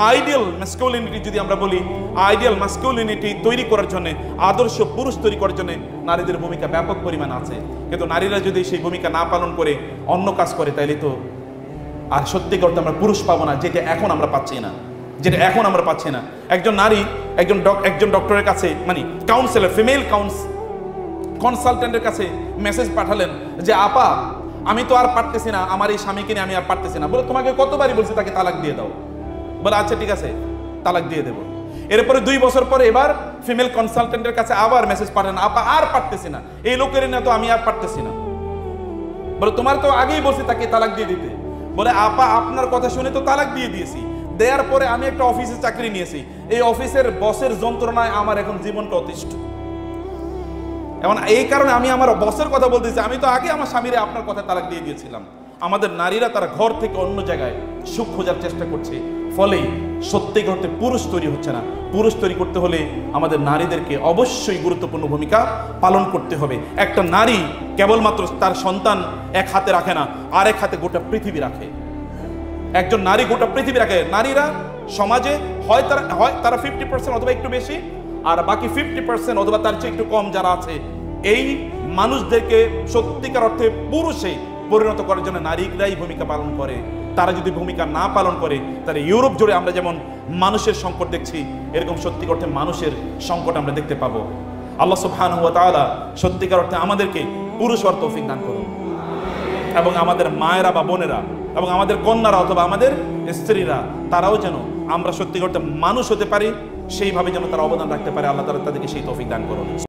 আইডিয়াল ম্যাসকুলিনিটি, যদি আমরা বলি আইডিয়াল ম্যাসকুলিনিটি তৈরি করার জন্য, আদর্শ পুরুষ তৈরি করার জন্য নারীদের ভূমিকা ব্যাপক পরিমাণ আছে। কিন্তু নারীরা যদি সেই ভূমিকা না পালন করে অন্য কাজ করে তাইলে তো আর সত্যিকার অর্থে আমরা পুরুষ পাবো না, যেটা এখন আমরা পাচ্ছি না, যেটা এখন আমরা পাচ্ছি না। একজন নারী একজন ডক্টরের কাছে, মানে কাউন্সিলর, ফিমেল কনসালটেন্টের কাছে মেসেজ পাঠালেন যে আপা আমি তো আর পারতেছি না, আমার এই স্বামীকে নিয়ে আমি আর পারতেছি না। বলে তোমাকে কতবারই বলছি তাকে তালাক দিয়ে দাও। বলে আচ্ছা ঠিক আছে তালাক দিয়ে দেবো। এরপরে 2 বছর পরে এবার ফিমেল কনসালটেন্টের কাছে আবার মেসেজ পাঠালেন আপা আর পারতেছি না, এই লোকের না তো আমি আর পারতেছি না। বলে তোমার তো আগেই বলছি তাকে তালাক দিয়ে দিতে। বলে আপা আপনার কথা শুনে তো তালাক দিয়ে দিয়েছি, দেওয়ার পরে আমি একটা অফিসে চাকরি নিয়েছি, এই অফিসের বসের যন্ত্রণায় আমার এখন জীবনটা অতিষ্ঠ। এখন এই কারণে আমি আমার বসের কথা বলতেছি, আমি তো আগে আমার স্বামীরে আপনার কথা তালাক দিয়ে দিয়েছিলাম। আমাদের নারীরা তারা ঘর থেকে অন্য জায়গায় সুখ খোঁজার চেষ্টা করছে, ফলে সত্যিকার অর্থে পুরুষ তৈরি হচ্ছে না। পুরুষ তৈরি করতে হলে আমাদের নারীদেরকে অবশ্যই গুরুত্বপূর্ণ ভূমিকা পালন করতে হবে। একটা নারী কেবলমাত্র তার সন্তান এক হাতে রাখে না, আরেক হাতে গোটা পৃথিবী রাখে। একজন নারী গোটা পৃথিবী রাখে। নারীরা সমাজে হয় তারা 50% অথবা একটু বেশি, আর বাকি 50% অথবা তার চেয়ে একটু কম যারা আছে, এই মানুষদেরকে সত্যিকার অর্থে পুরুষে পরিণত করার জন্য নারীরাই ভূমিকা পালন করে। তারা যদি ভূমিকা না পালন করে তাহলে ইউরোপ জুড়ে আমরা যেমন মানুষের সংকট দেখছি, এরকম সত্যিকার অর্থে মানুষের সংকট আমরা দেখতে পাবো। আল্লাহ সুবহানাহু ওয়া তাআলা সত্যিকার অর্থে আমাদেরকে পুরুষ হওয়ার তৌফিক দান করুন, এবং আমাদের মায়েরা বা বোনেরা এবং আমাদের কন্যারা অথবা আমাদের স্ত্রীরা তারাও যেন আমরা সত্যিকার অর্থে মানুষ হতে পারি, সেইভাবে যেন তারা অবদান রাখতে পারে। আল্লাহ তাআলা তাদেরকে সেই তৌফিক দান করুন।